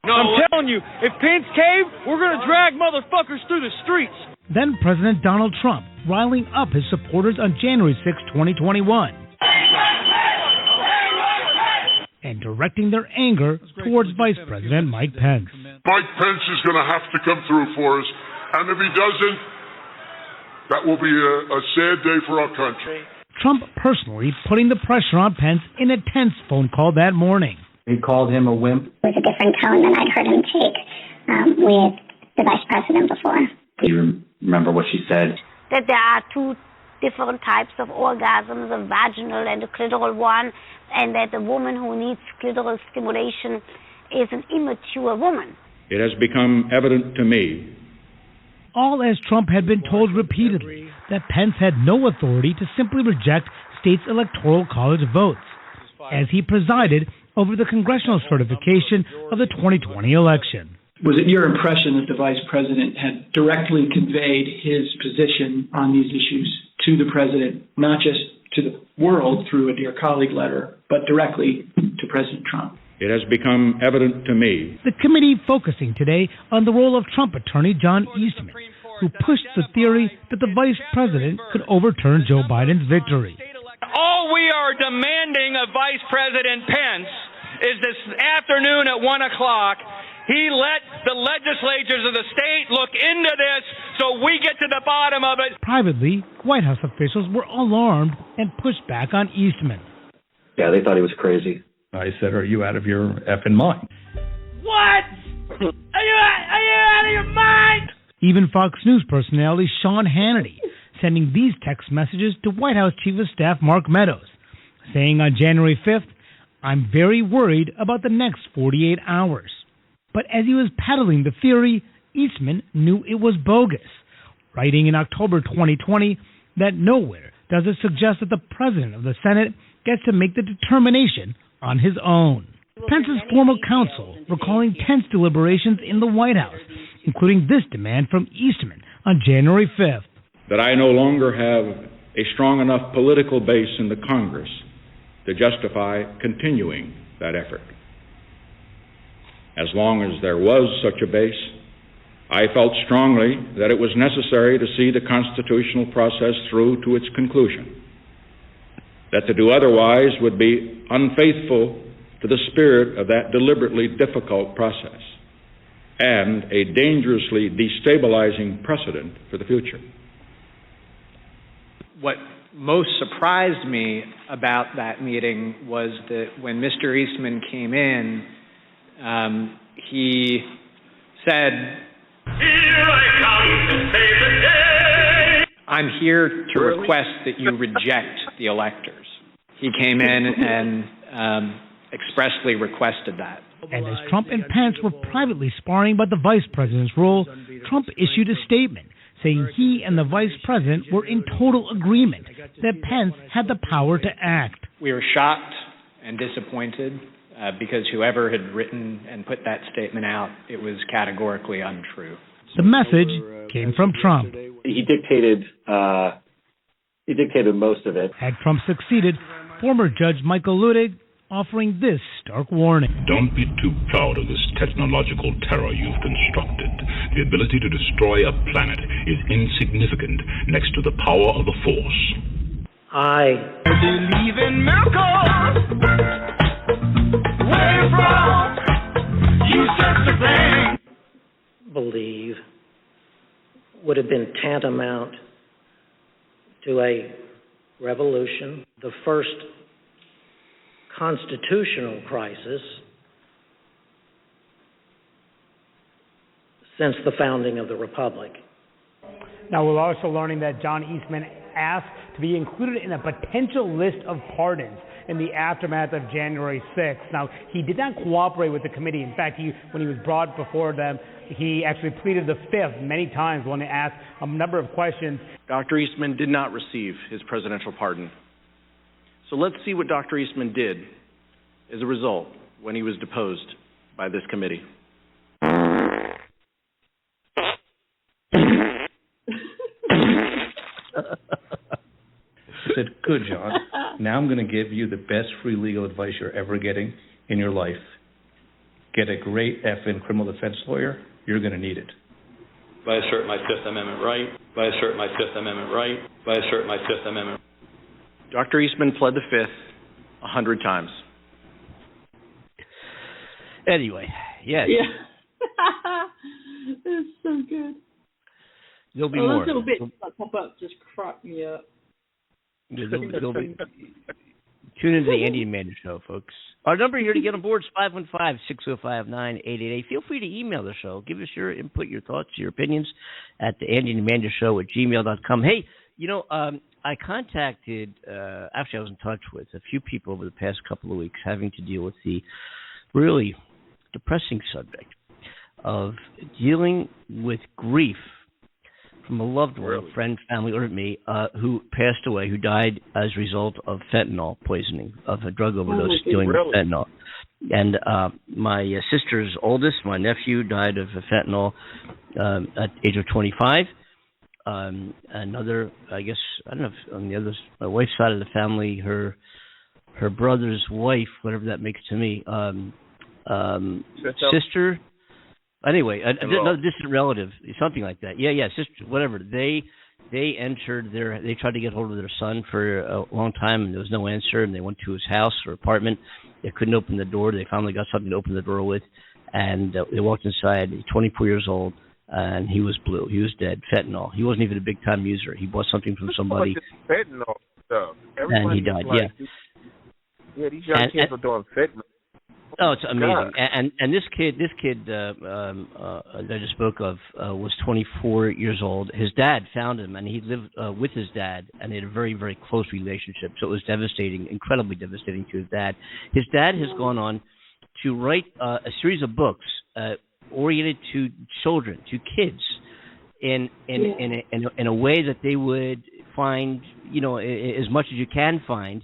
Speaker 11: No, I'm telling you, if Pence cave, we're going to drag motherfuckers through the streets.
Speaker 12: Then President Donald Trump riling up his supporters on January 6, 2021. And directing their anger towards Vice President Mike Pence.
Speaker 2: Mike Pence is going to have to come through for us, and if he doesn't, that will be a sad day for our country.
Speaker 12: Trump personally putting the pressure on Pence in a tense phone call that morning.
Speaker 13: He called him a wimp.
Speaker 3: It was a different tone than I'd heard him take with the Vice President before.
Speaker 13: Do you remember what she said?
Speaker 3: That there are two different types of orgasms, a vaginal and a clitoral one, and that the woman who needs clitoral stimulation is an immature woman.
Speaker 14: It has become evident to me.
Speaker 12: All as Trump had been told repeatedly that Pence had no authority to simply reject states' electoral college votes, as he presided over the congressional certification of the 2020 election.
Speaker 15: Was it your impression that the Vice President had directly conveyed his position on these issues to the President, not just to the world through a Dear Colleague letter, but directly to President Trump?
Speaker 14: It has become evident to me.
Speaker 12: The committee focusing today on the role of Trump attorney John Eastman, who pushed the theory that the Vice President could overturn Joe Biden's victory.
Speaker 11: All we are demanding of Vice President Pence is this afternoon at 1 o'clock, he let the legislatures of the state look into this so we get to the bottom of it.
Speaker 12: Privately, White House officials were alarmed and pushed back on Eastman.
Speaker 13: Yeah, they thought he was crazy.
Speaker 16: I said, are you out of your effing mind?
Speaker 11: What? Are you out of your mind?
Speaker 12: Even Fox News personality Sean Hannity sending these text messages to White House Chief of Staff Mark Meadows, saying on January 5th, I'm very worried about the next 48 hours. But as he was peddling the theory, Eastman knew it was bogus, writing in October 2020 that nowhere does it suggest that the President of the Senate gets to make the determination on his own. Pence's former counsel recalling tense deliberations in the White House including this demand from Eastman on January 5th.
Speaker 14: That I no longer have a strong enough political base in the Congress to justify continuing that effort. As long as there was such a base, I felt strongly that it was necessary to see the constitutional process through to its conclusion. That to do otherwise would be unfaithful to the spirit of that deliberately difficult process and a dangerously destabilizing precedent for the future.
Speaker 17: What most surprised me about that meeting was that when Mr. Eastman came in, he said, "Here I come to save the day. I'm here to request that you reject the electors." He came in and expressly requested that.
Speaker 12: And as Trump and Pence were privately sparring about the vice president's role, Trump issued a statement saying he and the vice president were in total agreement that Pence had the power to act.
Speaker 17: We were shocked and disappointed because whoever had written and put that statement out, it was categorically untrue.
Speaker 12: The message came from Trump.
Speaker 13: He dictated most of it.
Speaker 12: Had Trump succeeded, former Judge Michael Luttig offering this stark warning.
Speaker 18: Don't be too proud of this technological terror you've constructed. The ability to destroy a planet is insignificant next to the power of the Force.
Speaker 19: I believe in miracles. Where from? You set the thing. Believe would have been tantamount to a revolution, the first constitutional crisis since the founding of the Republic.
Speaker 12: Now, we're also learning that John Eastman asked to be included in a potential list of pardons in the aftermath of January 6th. Now, he did not cooperate with the committee. In fact, when he was brought before them, he actually pleaded the fifth many times when they asked a number of questions.
Speaker 20: Dr. Eastman did not receive his presidential pardon. So let's see what Dr. Eastman did as a result when he was deposed by this committee.
Speaker 16: I said, good, John. Now I'm going to give you the best free legal advice you're ever getting in your life. Get a great effing criminal defense lawyer. You're going to need it.
Speaker 21: I assert my Fifth Amendment right. I assert my Fifth Amendment right. I assert my Fifth Amendment.
Speaker 20: Dr. Eastman pled the Fifth 100 times.
Speaker 1: Anyway, yes.
Speaker 4: Yeah. It's so good.
Speaker 1: There'll be more.
Speaker 4: Those little bits that pop up just crack me up.
Speaker 1: There'll be. Tune into the Andy and Amanda Show, folks. Our number here to get on board is 515-605-9888. Feel free to email the show. Give us your input, your thoughts, your opinions at the Andy and Amanda Show at gmail.com. Hey, I contacted, actually I was in touch with a few people over the past couple of weeks having to deal with the really depressing subject of dealing with grief from a loved one, a friend, family, or me, who passed away, who died as a result of fentanyl poisoning, of a drug overdose dealing with fentanyl. And my sister's oldest, my nephew, died of fentanyl at the age of 25. Another, I guess, I don't know if on the other, my wife's side of the family, her brother's wife, whatever that makes to me, sister. Anyway, another distant relative, something like that. Yeah, sister, whatever. They tried to get hold of their son for a long time, and there was no answer, and they went to his house or apartment. They couldn't open the door. They finally got something to open the door with, and they walked inside. He's 24 years old, and he was blue. He was dead. Fentanyl. He wasn't even a big-time user. He bought something from somebody.
Speaker 6: Fentanyl stuff.
Speaker 1: And he died,
Speaker 6: Yeah, these young kids are doing fentanyl.
Speaker 1: Oh, it's amazing. And this kid that I just spoke of was 24 years old. His dad found him, and he lived with his dad, and they had a very, very close relationship. So it was devastating, incredibly devastating to his dad. His dad has gone on to write a series of books oriented to children, to kids, in a way that they would find, as much as you can find,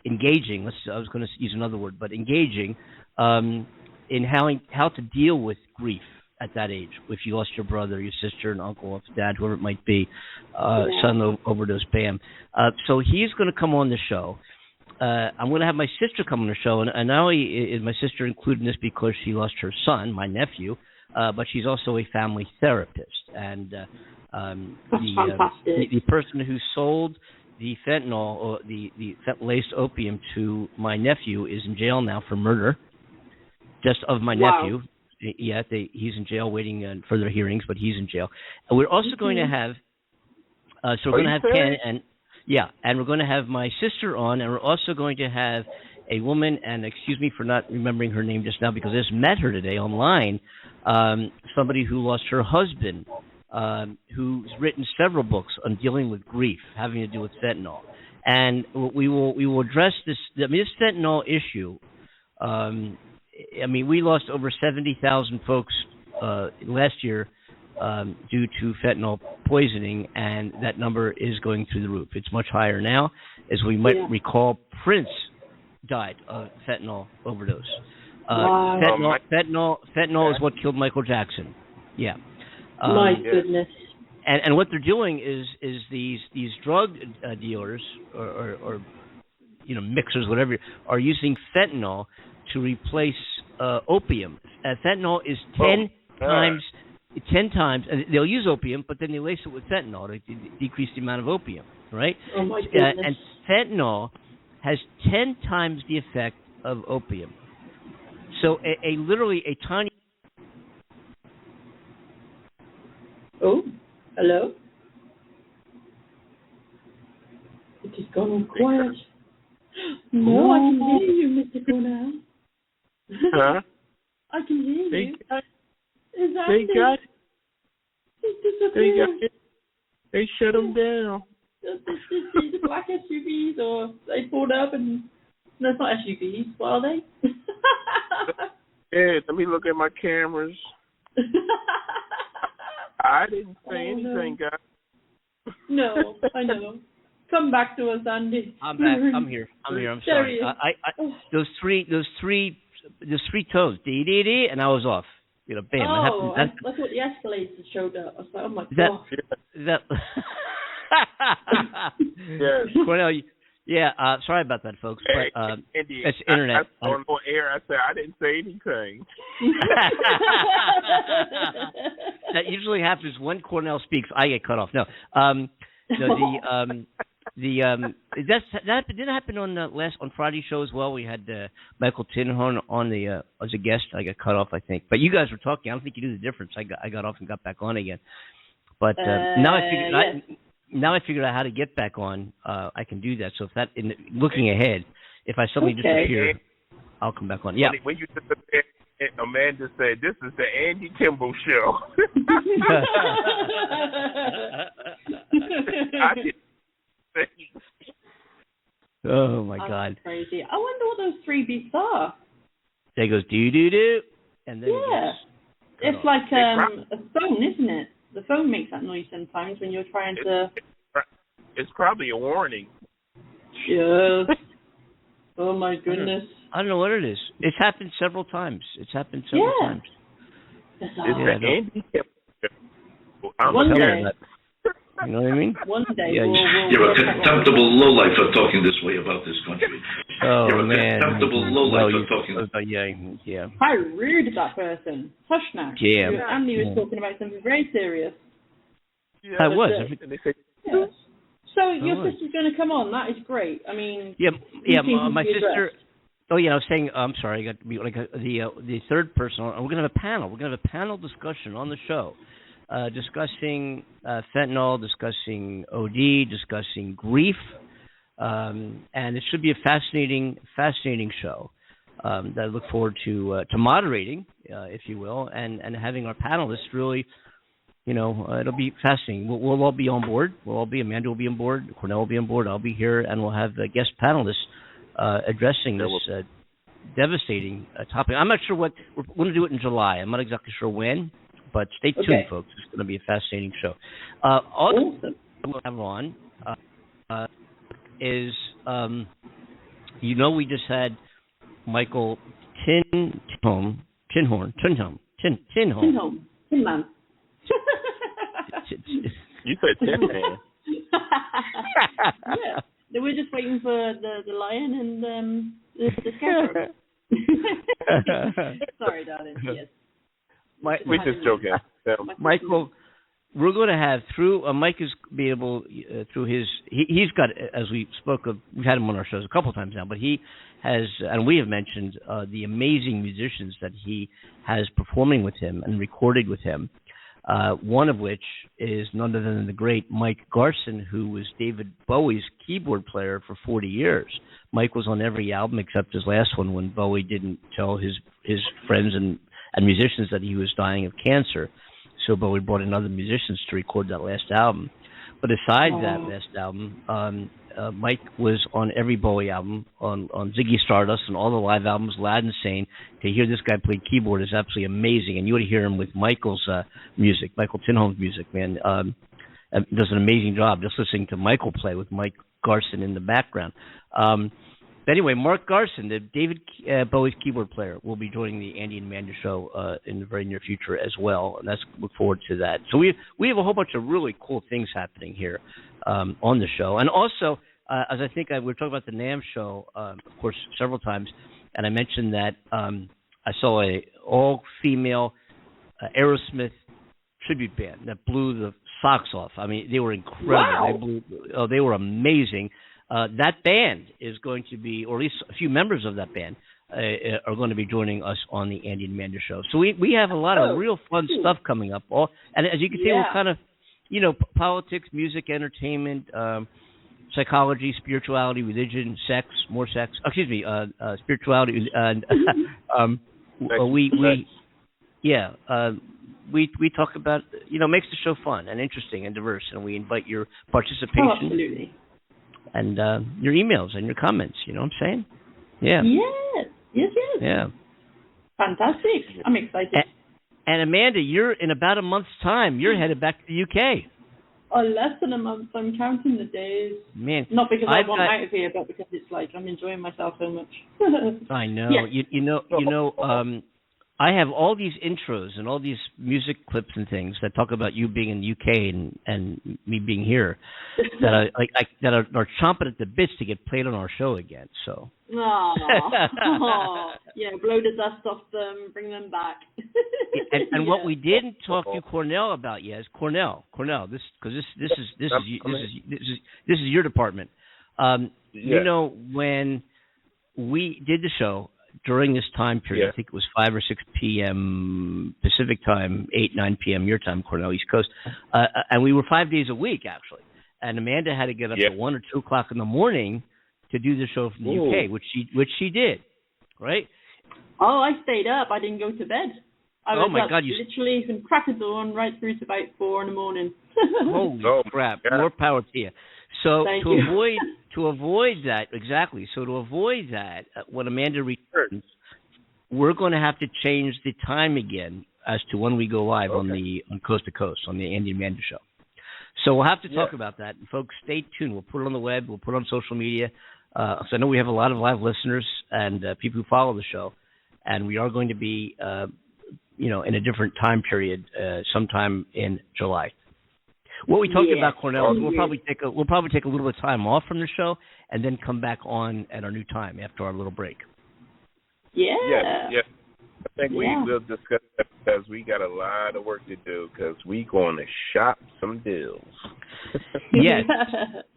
Speaker 1: engaging. I was going to use another word, but engaging in how to deal with grief at that age. If you lost your brother, your sister, an uncle, dad, whoever it might be, sudden overdose, bam. So he's going to come on the show. I'm going to have my sister come on the show, and not only is my sister included in this because she lost her son, my nephew, but she's also a family therapist. And the person who sold the fentanyl, or the laced opium to my nephew is in jail now for murder, just of my nephew. Yeah, he's in jail waiting further hearings, but he's in jail. And we're also going to have, so we're going to have Ken, and we're going to have my sister on, and we're also going to have a woman, and excuse me for not remembering her name just now because I just met her today online, somebody who lost her husband, who's written several books on dealing with grief, having to do with fentanyl. And we will address this fentanyl issue. We lost over 70,000 folks last year due to fentanyl poisoning, and that number is going through the roof. It's much higher now. As we might recall, Prince died of fentanyl overdose. Fentanyl is what killed Michael Jackson. Yeah.
Speaker 4: My goodness.
Speaker 1: And what they're doing is these drug dealers or mixers, whatever, are using fentanyl to replace opium. Fentanyl is 10 times, and they'll use opium, but then they lace it with fentanyl to decrease the amount of opium, right?
Speaker 4: Oh my goodness.
Speaker 1: And fentanyl has 10 times the effect of opium. So literally a tiny...
Speaker 4: Oh, hello? It has gone all quiet. No, I can hear you, Mr. Cornell.
Speaker 6: Huh?
Speaker 4: I can hear you. Is that
Speaker 6: They got it.
Speaker 4: He's disappeared.
Speaker 6: They shut him down.
Speaker 4: The black SUVs, or they pulled up and... No, it's not SUVs. What are they?
Speaker 6: Yeah, let me look at my cameras. I didn't say anything, guys.
Speaker 4: No, I know. Come back to us, Andy.
Speaker 1: I'm back. I'm here. I'm sorry. Those three tones, dee, and I was off. Bam.
Speaker 4: That's what the escalator showed up. I was like, oh my god.
Speaker 1: Cornell, sorry about that, folks. But
Speaker 6: Andy,
Speaker 1: it's internet.
Speaker 6: On air, I said I didn't say anything.
Speaker 1: That usually happens when Cornell speaks. I get cut off. No, that didn't happen on Friday's show as well. We had Michael Tinhorn on as a guest. I got cut off, I think. But you guys were talking. I don't think you knew the difference. I got off and got back on again. But now I figured out how to get back on. I can do that. So if looking ahead, if I suddenly disappear, I'll come back on. Yeah.
Speaker 6: When you disappear, Amanda said, "This is the Andy Kimball Show." I didn't say.
Speaker 1: Oh my God!
Speaker 4: Crazy. I wonder what those three beats are.
Speaker 1: They goes do, and then
Speaker 4: it's like a phone, isn't it? The phone makes that noise sometimes when you're trying to.
Speaker 6: It's probably a warning.
Speaker 4: Yes. Oh my goodness.
Speaker 1: I don't know what it is. It's happened several times. Times.
Speaker 6: It's the Andy Kimball.
Speaker 4: One day.
Speaker 1: You know what I mean?
Speaker 4: One day.
Speaker 5: You're a contemptible lowlife for talking this way about this country.
Speaker 1: Oh,
Speaker 5: You're a
Speaker 1: man.
Speaker 5: contemptible lowlife for talking this way.
Speaker 1: Yeah.
Speaker 4: How rude is that person? Hush now.
Speaker 1: Yeah.
Speaker 4: Andy was talking about something very serious.
Speaker 6: Yeah,
Speaker 1: I was.
Speaker 4: Yeah. So your sister's going to come on. That is great. I mean,
Speaker 1: my sister. Oh yeah, I was saying. I'm sorry. I got to be the third person. We're going to have a panel. We're going to have a panel discussion on the show, discussing fentanyl, discussing OD, discussing grief, and it should be a fascinating show that I look forward to moderating, if you will, and having our panelists really. It'll be fascinating. We'll all be on board. Amanda will be on board. Cornell will be on board. I'll be here, and we'll have guest panelists addressing this devastating topic. I'm not sure what we're going to do it in July. I'm not exactly sure when, but stay tuned, folks. It's going to be a fascinating show. Awesome. We'll have on is we just had Michael Tinhorn.
Speaker 4: Tin Man.
Speaker 6: You said Tin Man.
Speaker 4: Yeah, they were just waiting for the lion and the scarecrow. Sorry, darling. Yes.
Speaker 6: We're just joking.
Speaker 1: Michael, we're going to have Mike is be able through his he's got, as we spoke of, we've had him on our shows a couple of times now, but he has, and we have mentioned the amazing musicians that he has performing with him and recorded with him. One of which is none other than the great Mike Garson, who was David Bowie's keyboard player for 40 years. Mike was on every album except his last one, when Bowie didn't tell his friends and musicians that he was dying of cancer. So Bowie brought in other musicians to record that last album. But aside that last album, Mike was on every Bowie album, on Ziggy Stardust and all the live albums, Loud and Sane. To hear this guy play keyboard is absolutely amazing. And you ought to hear him with Michael's music, Michael Tinholm's music, man. Does an amazing job just listening to Michael play with Mike Garson in the background. Anyway, Mark Garson, the David Bowie's keyboard player, will be joining the Andy and Amanda show in the very near future as well, and look forward to that. So we have a whole bunch of really cool things happening here on the show, and also as I think we were talking about the NAMM show, of course, several times, and I mentioned that I saw a all-female Aerosmith tribute band that blew the socks off. I mean, they were incredible. Wow. They were amazing. That band is going to be, or at least a few members of that band are going to be joining us on the Andy and Amanda show. So we have a lot of real fun stuff coming up. And as you can see, we're kind of, politics, music, entertainment, psychology, spirituality, religion, sex, more sex. Spirituality, and we talk about, makes the show fun and interesting and diverse, and we invite your participation.
Speaker 4: Oh, absolutely.
Speaker 1: And your emails and your comments, you know what I'm saying? Yeah.
Speaker 4: Yes.
Speaker 1: Yeah.
Speaker 4: Fantastic. I'm excited.
Speaker 1: And Amanda, you're in about a month's time. You're headed back to the UK.
Speaker 4: Oh, less than a month. I'm counting the days.
Speaker 1: Man,
Speaker 4: not because I want out of here, but because it's like I'm enjoying myself so much.
Speaker 1: I know.
Speaker 4: Yeah.
Speaker 1: I have all these intros and all these music clips and things that talk about you being in the UK and me being here that are chomping at the bits to get played on our show again. So.
Speaker 4: Yeah, blow the dust off them, bring them back.
Speaker 1: and what we didn't talk to Cornell about yet is Cornell. This is your department. When we did the show. During this time period, I think it was 5 or 6 p.m. Pacific time, 8, 9 p.m. your time, Cornell, East Coast. And we were 5 days a week, actually. And Amanda had to get up at 1 or 2 o'clock in the morning to do the show from the UK, which she did, right?
Speaker 4: Oh, I stayed up. I didn't go to bed. I was literally from crack of dawn right through to about 4 in the morning.
Speaker 1: Holy crap. Yeah. More power to you. So to avoid that, when Amanda returns, we're going to have to change the time again as to when we go live on Coast to Coast on the Andy and Amanda show. So we'll have to talk about that. And folks, stay tuned. We'll put it on the web. We'll put it on social media. So I know we have a lot of live listeners and people who follow the show, and we are going to be, in a different time period sometime in July. What we talked about, Cornell, is we'll probably take a little bit of time off from the show and then come back on at our new time after our little break.
Speaker 6: Yeah. Yes. I think we will discuss that because we got a lot of work to do because we going to shop some deals.
Speaker 1: Yes,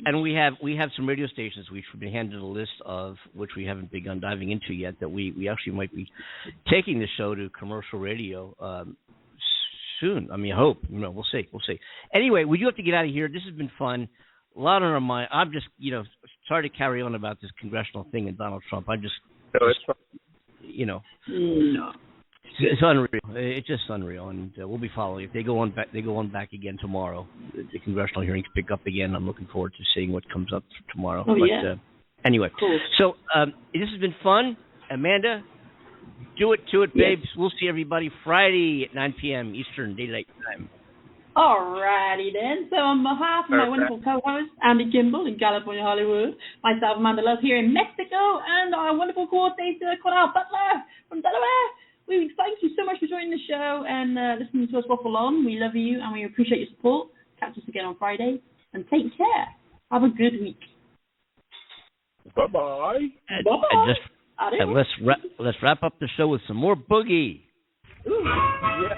Speaker 1: and we have some radio stations which we've been handed a list of, which we haven't begun diving into yet, that we actually might be taking the show to commercial radio soon. I mean, I hope. We'll see. Anyway, we do have to get out of here. This has been fun. A lot on our mind. I'm just, sorry to carry on about this congressional thing and Donald Trump. It's unreal. It's just unreal, and we'll be following. If they go on back again tomorrow, the congressional hearings pick up again. I'm looking forward to seeing what comes up tomorrow. Anyway, cool. So this has been fun, Amanda. Do it, babes. Yes. We'll see everybody Friday at 9 p.m. Eastern Daylight Time.
Speaker 4: Alrighty then. So on behalf of my wonderful co-host, Andy Kimball in California, Hollywood, myself, Amanda Love here in Mexico, and our wonderful coordinator, Cornell Butler from Delaware, we thank you so much for joining the show and listening to us waffle on. We love you and we appreciate your support. Catch us again on Friday. And take care. Have a good week.
Speaker 6: Bye-bye.
Speaker 4: Bye-bye.
Speaker 1: And let's wrap up the show with some more boogie.
Speaker 4: Ooh.
Speaker 6: Yeah.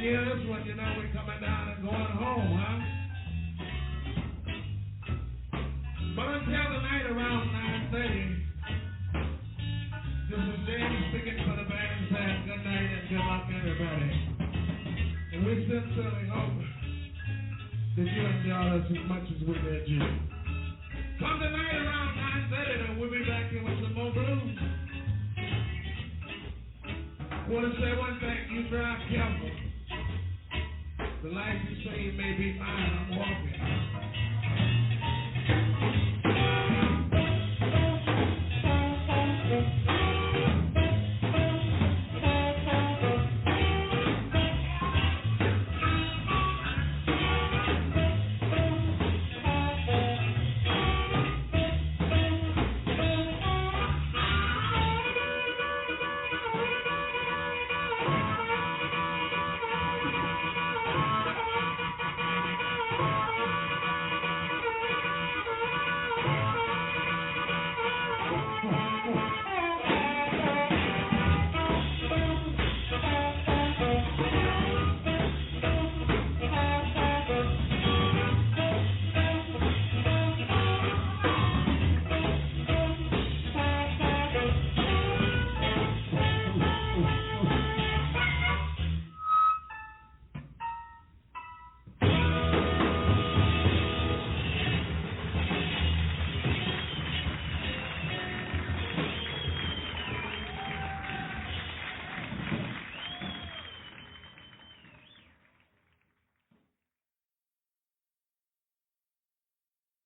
Speaker 2: hear this one, you know we're coming down and going home, huh? But until tonight around 9:30, this is James speaking for the band saying good night and good luck, everybody. And we sincerely hope that you enjoy us as much as we did you. Come tonight around 9:30 and we'll be back here with some more blues. I want to say one thing, you drive careful. The life you say may be mine, I'm walking.